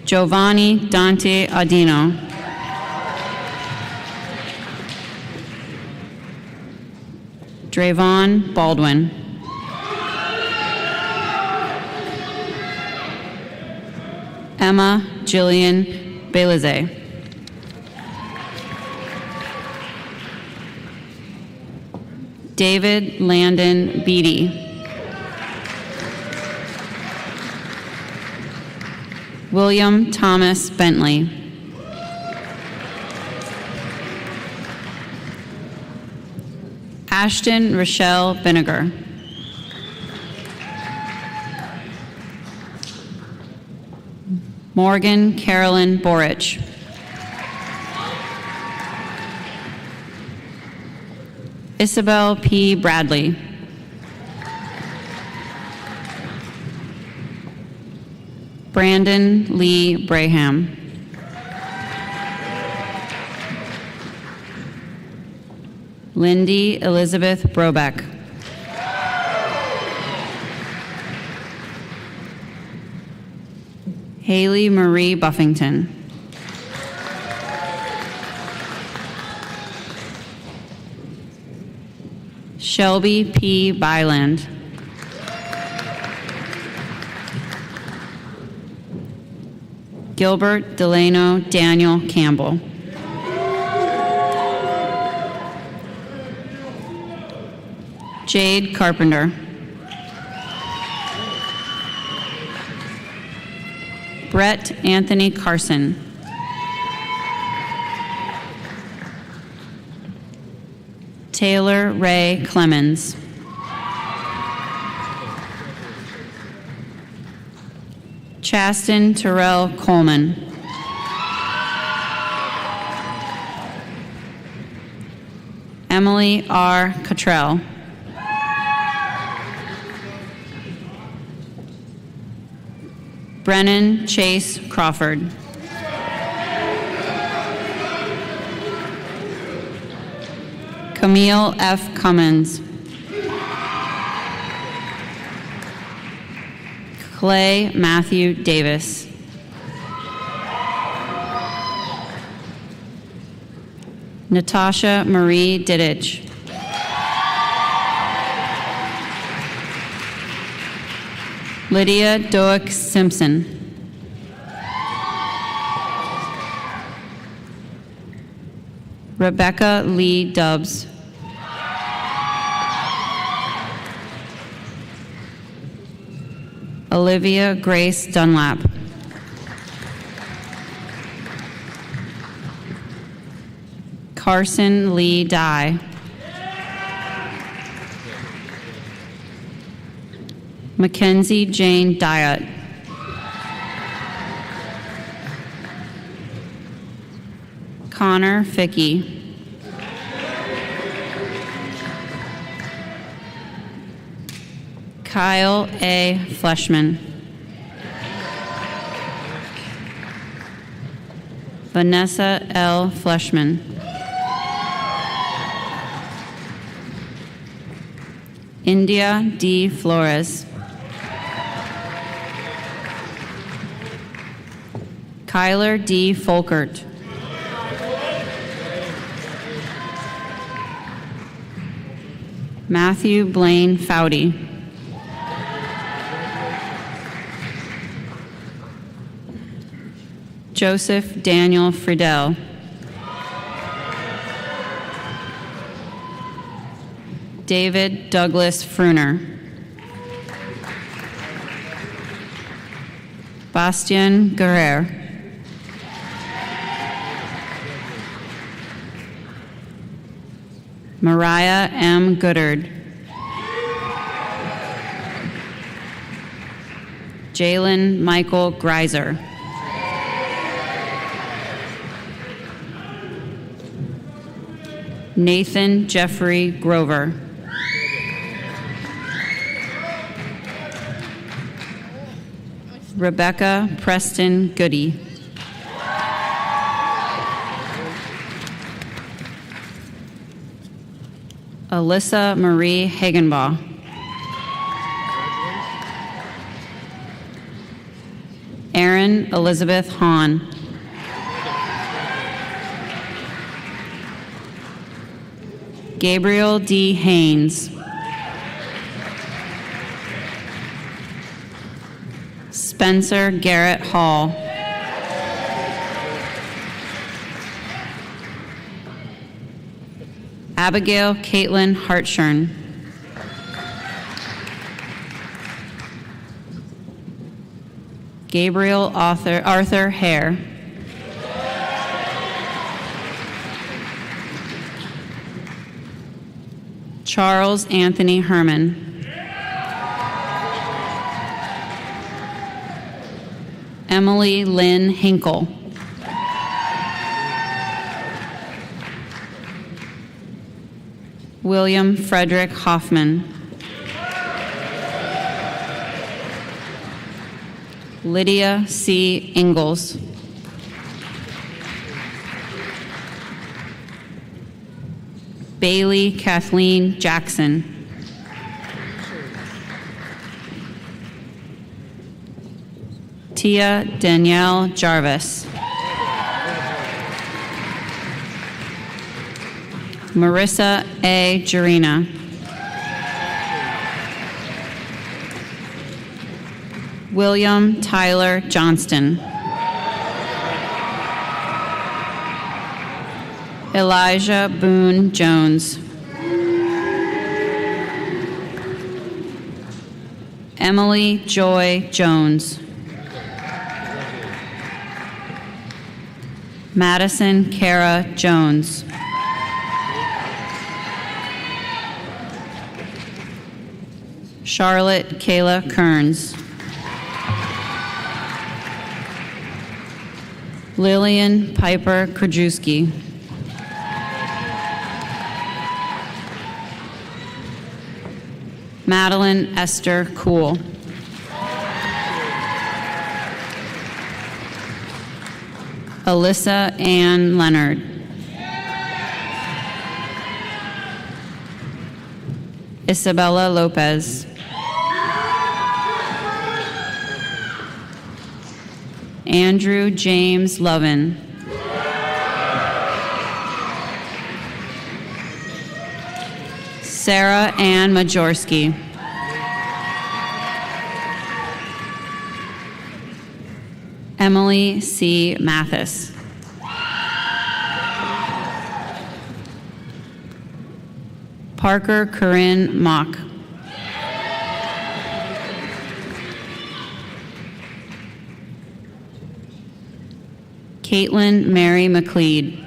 Giovanni Dante Adino. Drayvon Baldwin. Emma Jillian Belize. David Landon Beatty. William Thomas Bentley. Ashton Rochelle Vinegar. Morgan Carolyn Borich. Isabel P. Bradley. Brandon Lee Braham. Lindy Elizabeth Brobeck. Haley Marie Buffington. Shelby P. Byland. Gilbert Delano Daniel Campbell. Jade Carpenter. Brett Anthony Carson. Taylor Ray Clemens. Chasten Terrell Coleman. Emily R. Cottrell. Brennan Chase Crawford. Camille F. Cummins. Clay Matthew Davis. Natasha Marie Diddich. Lydia Doak Simpson. Rebecca Lee Dubbs. Olivia Grace Dunlap. Carson Lee Dye. Mackenzie Jane Diot. Connor Fickey. Kyle A. Fleshman. Vanessa L. Fleshman. India D. Flores. Kyler D. Folkert. Matthew Blaine Foudy. Joseph Daniel Friedel. David Douglas Fruner. Bastian Guerrer. Mariah M. Goodard. Jalen Michael Greiser. Nathan Jeffrey Grover. Rebecca Preston Goody. Alyssa Marie Hagenbaugh. Erin Elizabeth Hahn. Gabriel D. Haynes. Spencer Garrett Hall. Abigail Caitlin Hartshorn. Gabriel Arthur Hare. Charles Anthony Herman. Emily Lynn Hinkle. William Frederick Hoffman. Lydia C. Ingalls. Bailey Kathleen Jackson. Tia Danielle Jarvis. Marissa A. Jarina. William Tyler Johnston. Elijah Boone Jones. Emily Joy Jones. Madison Kara Jones. Charlotte Kayla Kearns. Lillian Piper Krajewski. Madeline Esther Cool. Alyssa Ann Leonard. Isabella Lopez. Andrew James Lovin. Sarah Ann Majorski. Emily C. Mathis. Parker Corinne Mock. Caitlin Mary McLeod.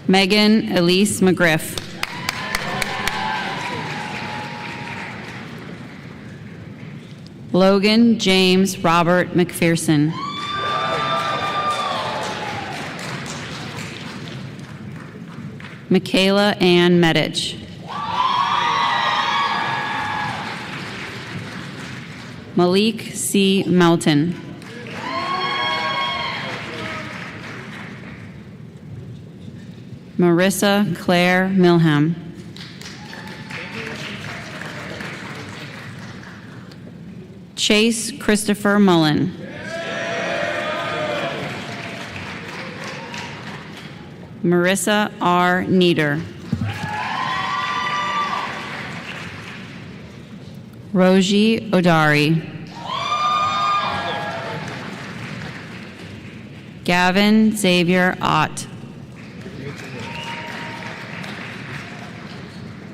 Megan Elise McGriff. Logan James Robert McPherson. Michaela Ann Medich. Malik C. Melton. Marissa Claire Milham. Chase Christopher Mullen. Marissa R. Nieder. Roji Odari. Gavin Xavier Ott.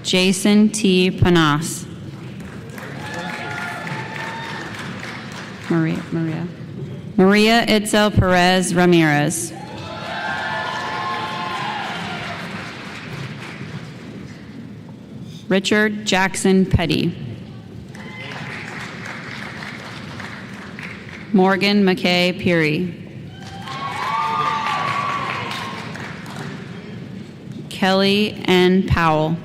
Jason T. Panas. Maria Itzel Perez Ramirez. Richard Jackson Petty. Morgan McKay Peary. Kelly N. Powell.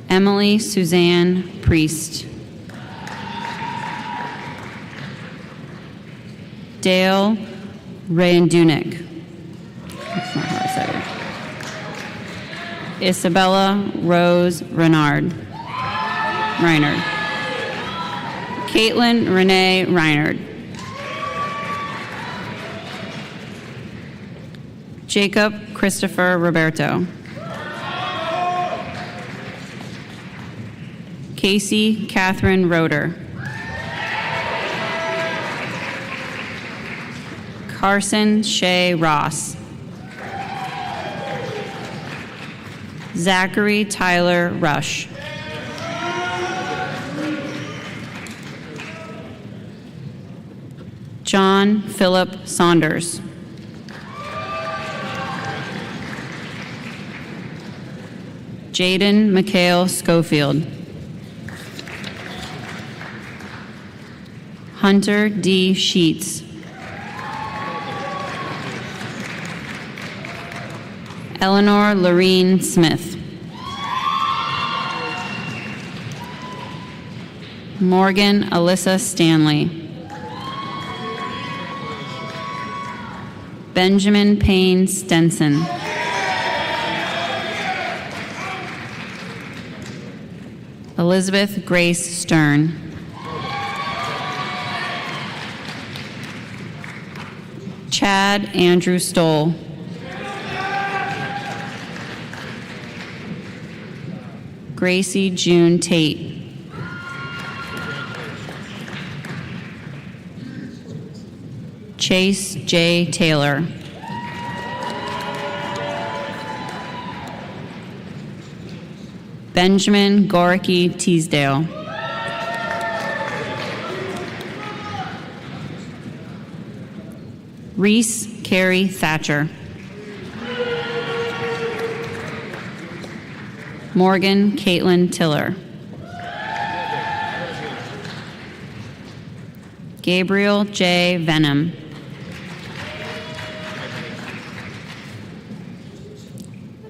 Emily Suzanne Priest. Dale Randunik. That's not how I said it. Isabella Rose Reinard. Caitlin Renee Reinard. Jacob Christopher Roberto. Casey Catherine Roeder. Carson Shea Ross. Zachary Tyler Rush. John Philip Saunders. Jaden Mikhail Schofield. Hunter D. Sheets. Eleanor Lorene Smith. Morgan Alyssa Stanley. Benjamin Payne Stenson. Elizabeth Grace Stern. Chad Andrew Stoll. Gracie June Tate. Chase J. Taylor. Benjamin Gorky Teasdale. Reese Carey Thatcher. Morgan Caitlin Tiller. Gabriel J. Venom.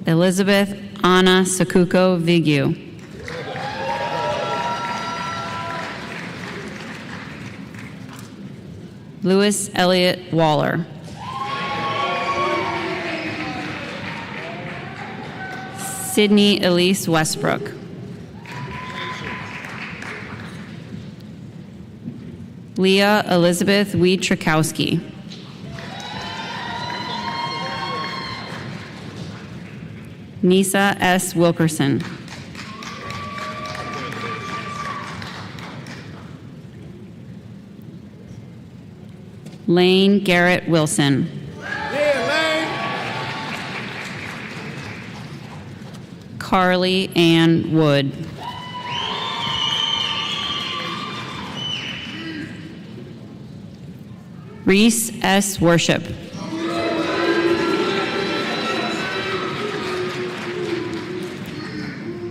Elizabeth Anna Sakuko Vigu. Louis Elliott Waller. Sydney Elise Westbrook. Leah Elizabeth Weed-Trakowski. Nisa S. Wilkerson. Lane Garrett Wilson. Carly Ann Wood. Reese S. Worship.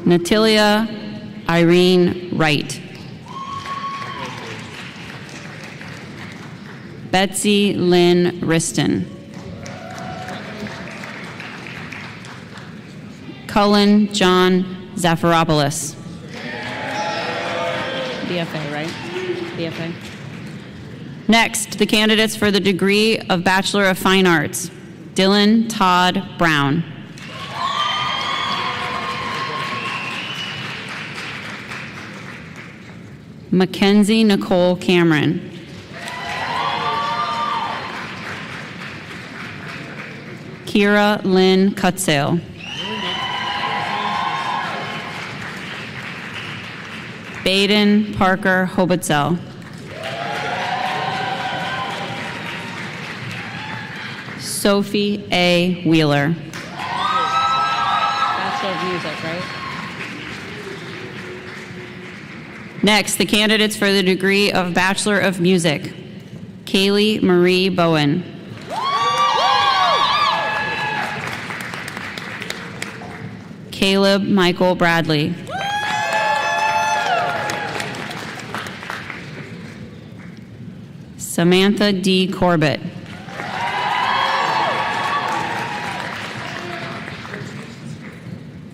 Natalia Irene Wright. Betsy Lynn Riston. Cullen John Zafiropoulos. BFA, right? BFA. Next, the candidates for the degree of Bachelor of Fine Arts. Dylan Todd Brown. Mackenzie Nicole Cameron. Kira Lynn Cutsale. Baden Parker Hobitzel. Sophie A. Wheeler. Bachelor of Music, right? Next, the candidates for the degree of Bachelor of Music. Kaylee Marie Bowen. Caleb Michael Bradley. Samantha D. Corbett.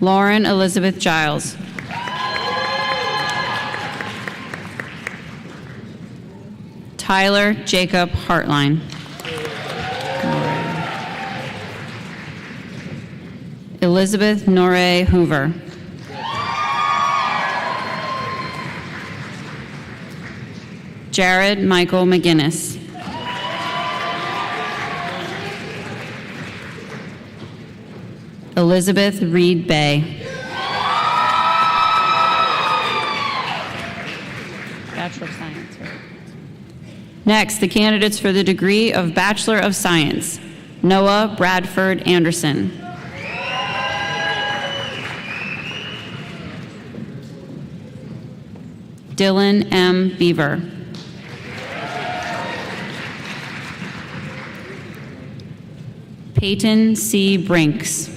Lauren Elizabeth Giles. Tyler Jacob Hartline. Elizabeth Norre Hoover. Jared Michael McGinnis. Elizabeth Reed Bay. Bachelor of Science, right? Next, the candidates for the degree of Bachelor of Science. Noah Bradford Anderson. Dylan M. Beaver. Peyton C. Brinks.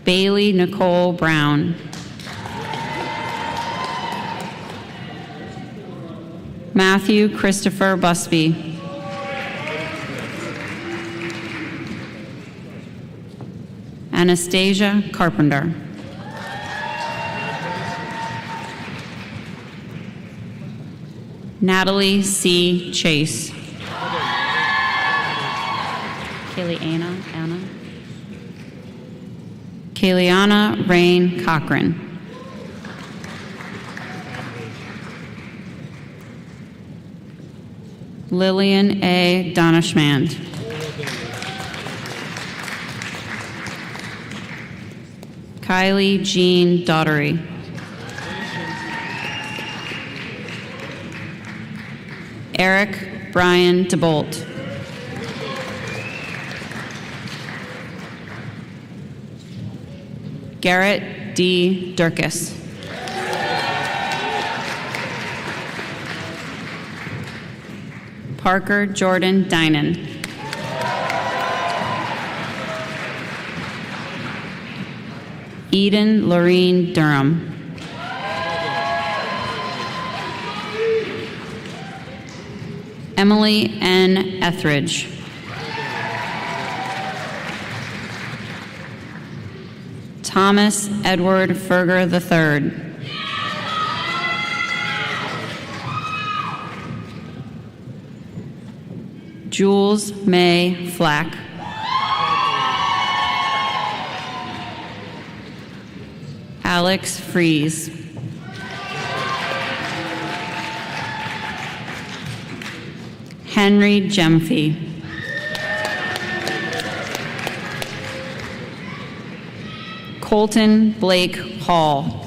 Bailey Nicole Brown. Matthew Christopher Busby. Anastasia Carpenter. Natalie C. Chase. Kayleana. Kayleana Rain Cochran. Lillian A. Donishmand. Kylie Jean Daughtery. Eric Brian DeBolt. Garrett D. Durkis. Parker Jordan Dinan. Eden Lorene Durham. Emily N. Etheridge. Thomas Edward Ferger III. Jules May Flack. Alex Fries. Henry Gemfey. Colton Blake Hall.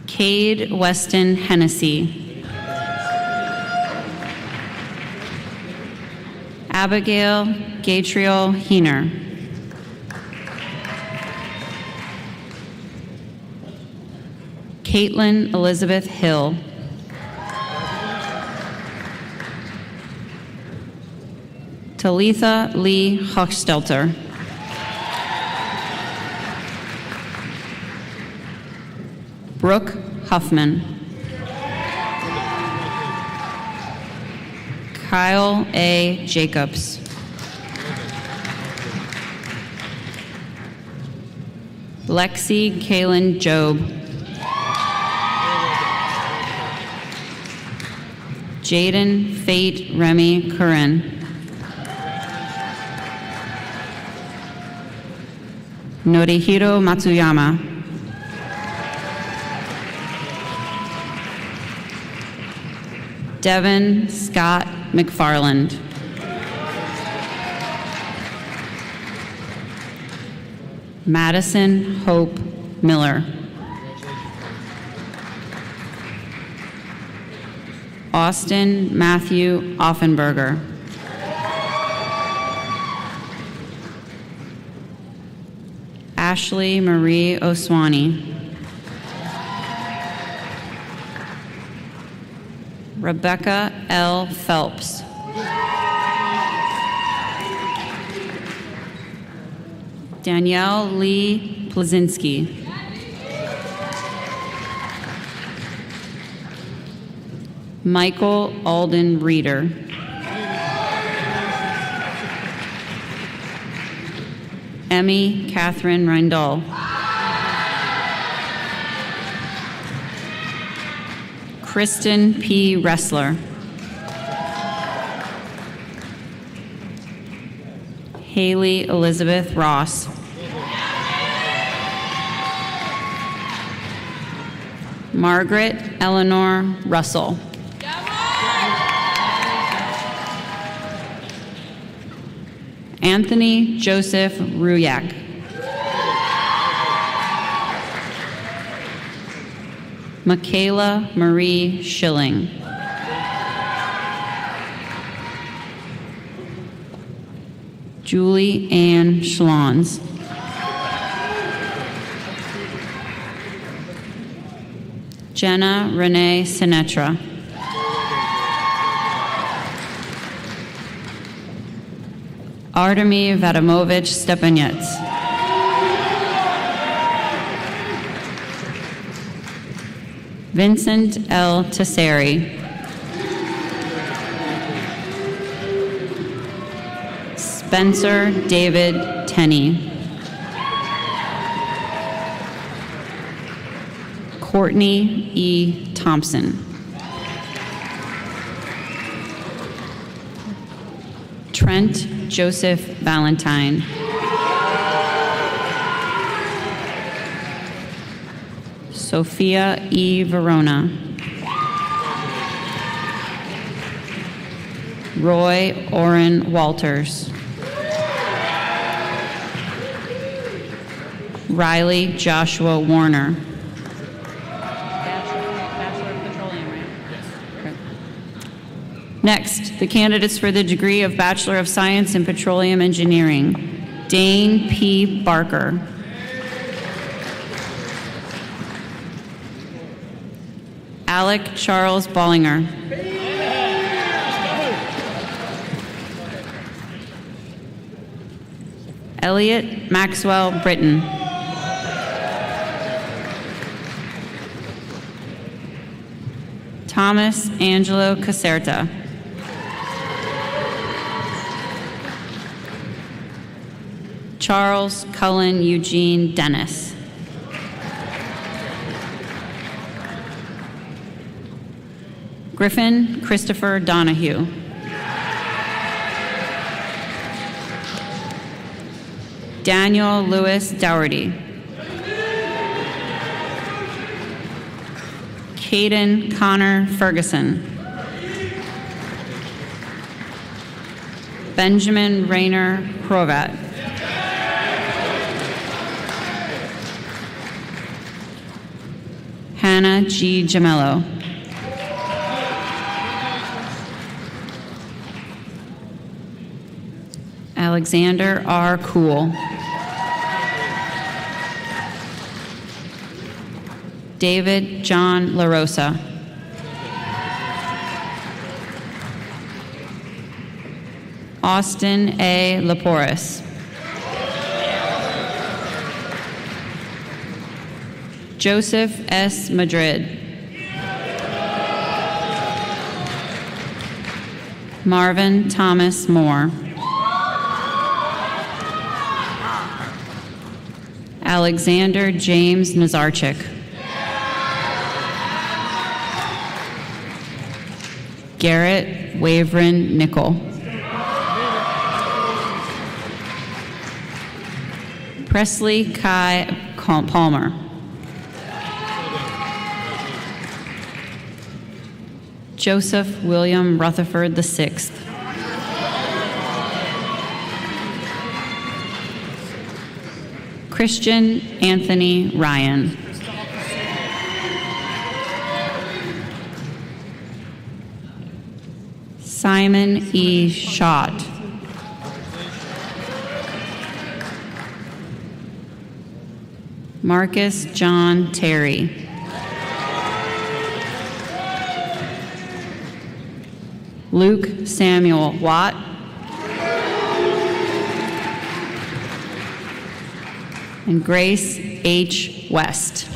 Cade Weston Hennessy. Abigail Gatriel Heener. Caitlin Elizabeth Hill. Talitha Lee Hochstelter. Brooke Huffman. Kyle A. Jacobs. Lexi Kaylin Job. Jaden Fate Remy Curran. Norihiro Matsuyama. Devin Scott McFarland. Madison Hope Miller. Austin Matthew Offenberger. Ashley Marie Oswani. Rebecca L. Phelps. Danielle Lee Plazinski. Michael Alden Reeder. Emmy Catherine Reindl. Kristen P. Ressler. Haley Elizabeth Ross. Margaret Eleanor Russell. Anthony Joseph Ruyak. Michaela Marie Schilling. Julie Ann Schlons. Jenna Renee Sinetra. Artemy Vadimovich Stepanets. Vincent L. Tesseri. Spencer David Tenney. Courtney E. Thompson. Trent Joseph Valentine. Sophia E. Verona. Roy Orrin Walters. Riley Joshua Warner. Next, the candidates for the degree of Bachelor of Science in Petroleum Engineering. Dane P. Barker. Alec Charles Bollinger. Elliot Maxwell Britton. Thomas Angelo Caserta. Charles Cullen Eugene Dennis. Griffin Christopher Donahue. Daniel Lewis Dougherty. Caden Connor Ferguson. Benjamin Rayner Hrovat. Hannah G. Gemello. Alexander R. Cool. David John LaRosa. Austin A. Laporis. Joseph S. Madrid. Marvin Thomas Moore. Alexander James Nazarchik. Garrett Waveren Nickel. Presley Kai Palmer. Joseph William Rutherford VI. Christian Anthony Ryan. Simon E. Schott. Marcus John Terry. Luke Samuel Watt. And Grace H. West.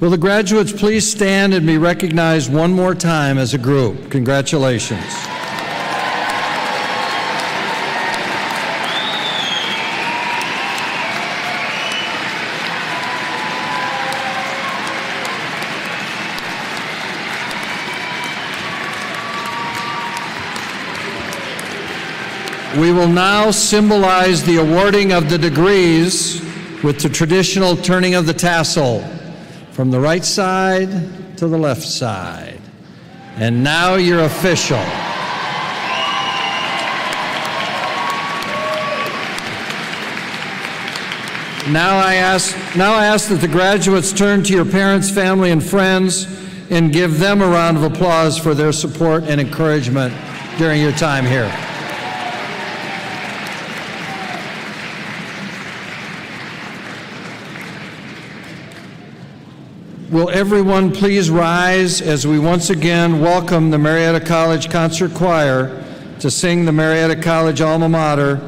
Will the graduates please stand and be recognized one more time as a group? Congratulations. We will now symbolize the awarding of the degrees with the traditional turning of the tassel from the right side to the left side. And now you're official. Now I ask that the graduates turn to your parents, family, and friends and give them a round of applause for their support and encouragement during your time here. Will everyone please rise as we once again welcome the Marietta College Concert Choir to sing the Marietta College alma mater,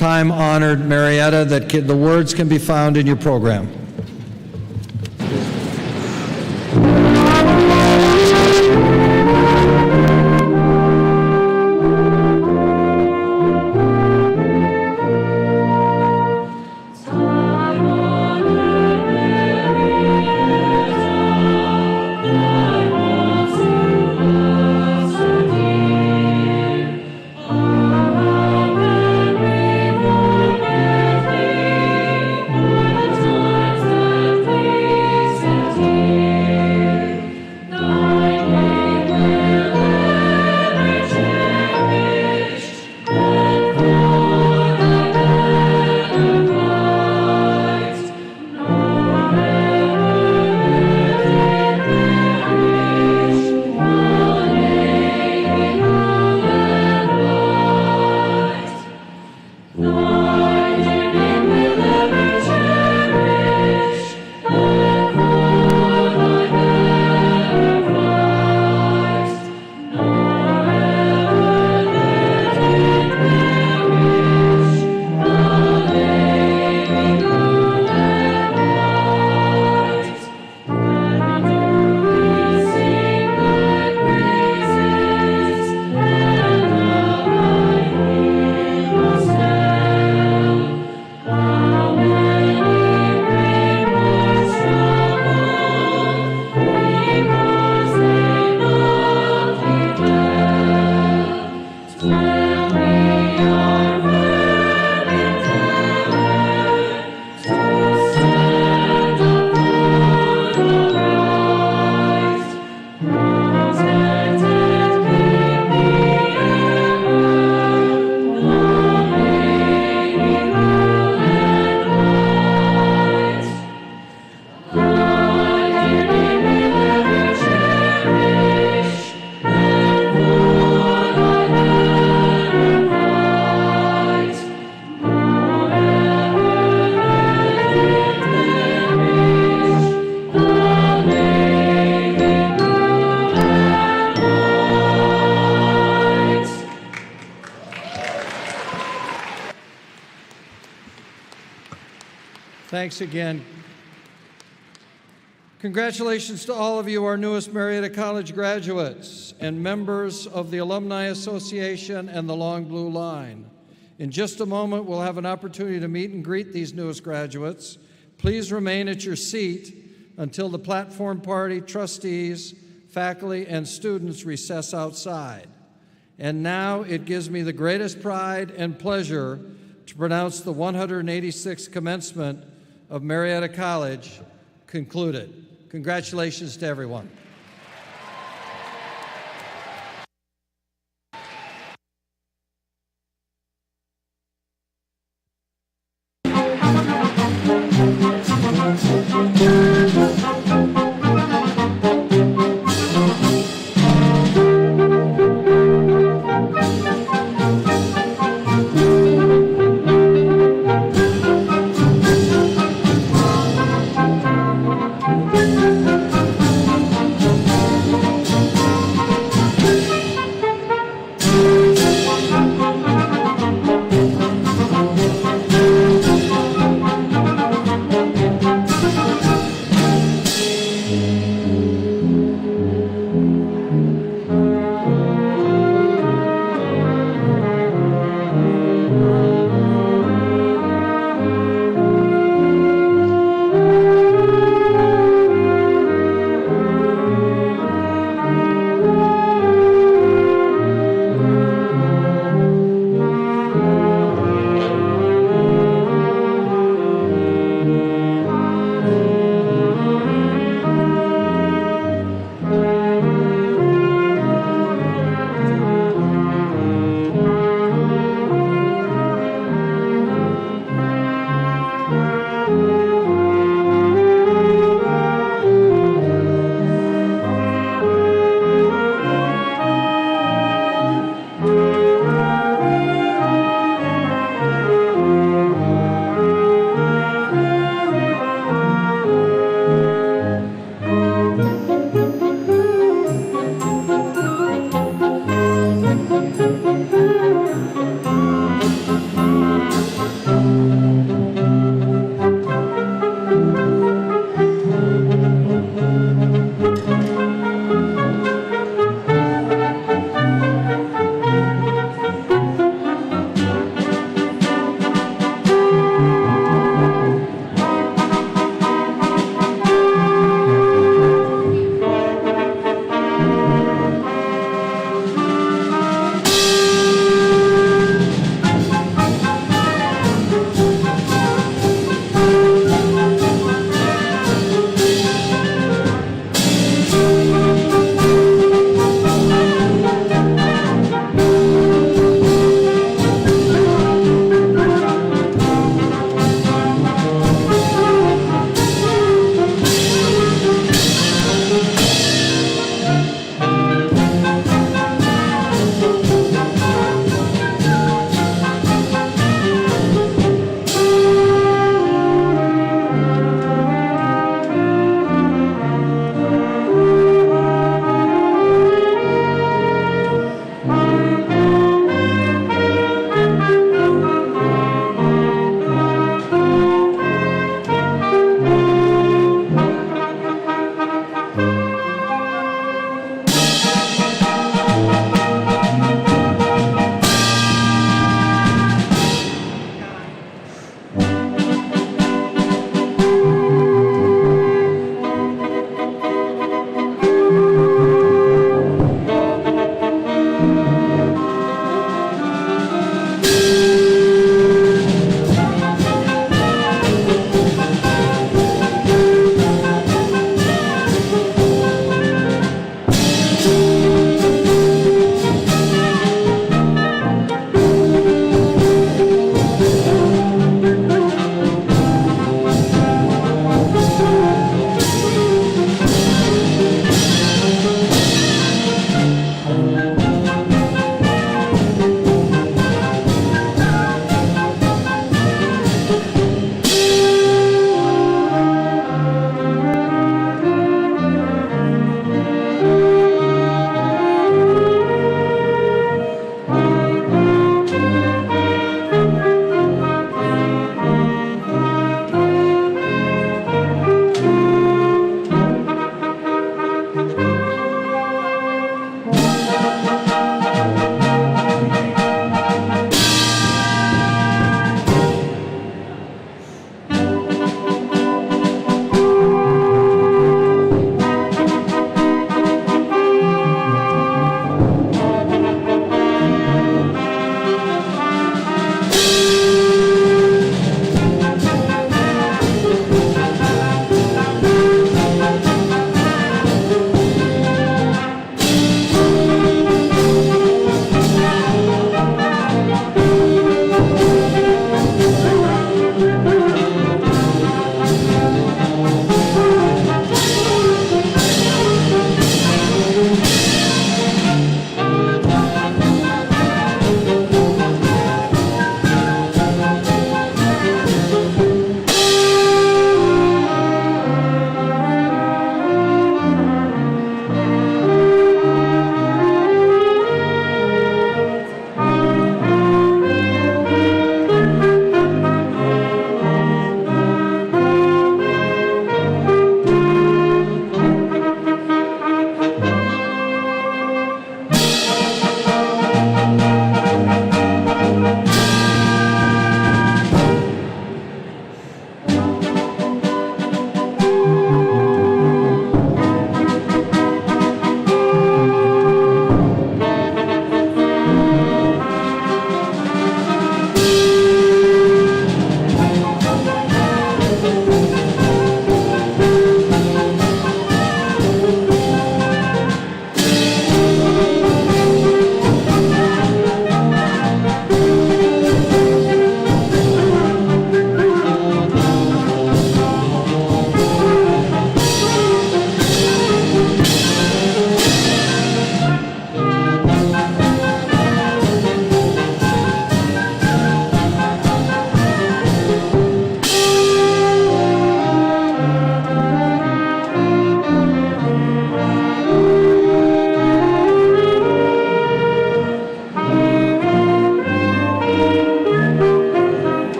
time-honored Marietta that the words can be found in your program. Thanks again. Congratulations to all of you, our newest Marietta College graduates and members of the Alumni Association and the Long Blue Line. In just a moment, we'll have an opportunity to meet and greet these newest graduates. Please remain at your seat until the platform party, trustees, faculty, and students recess outside. And now it gives me the greatest pride and pleasure to pronounce the 186th commencement of Marietta College concluded. Congratulations to everyone.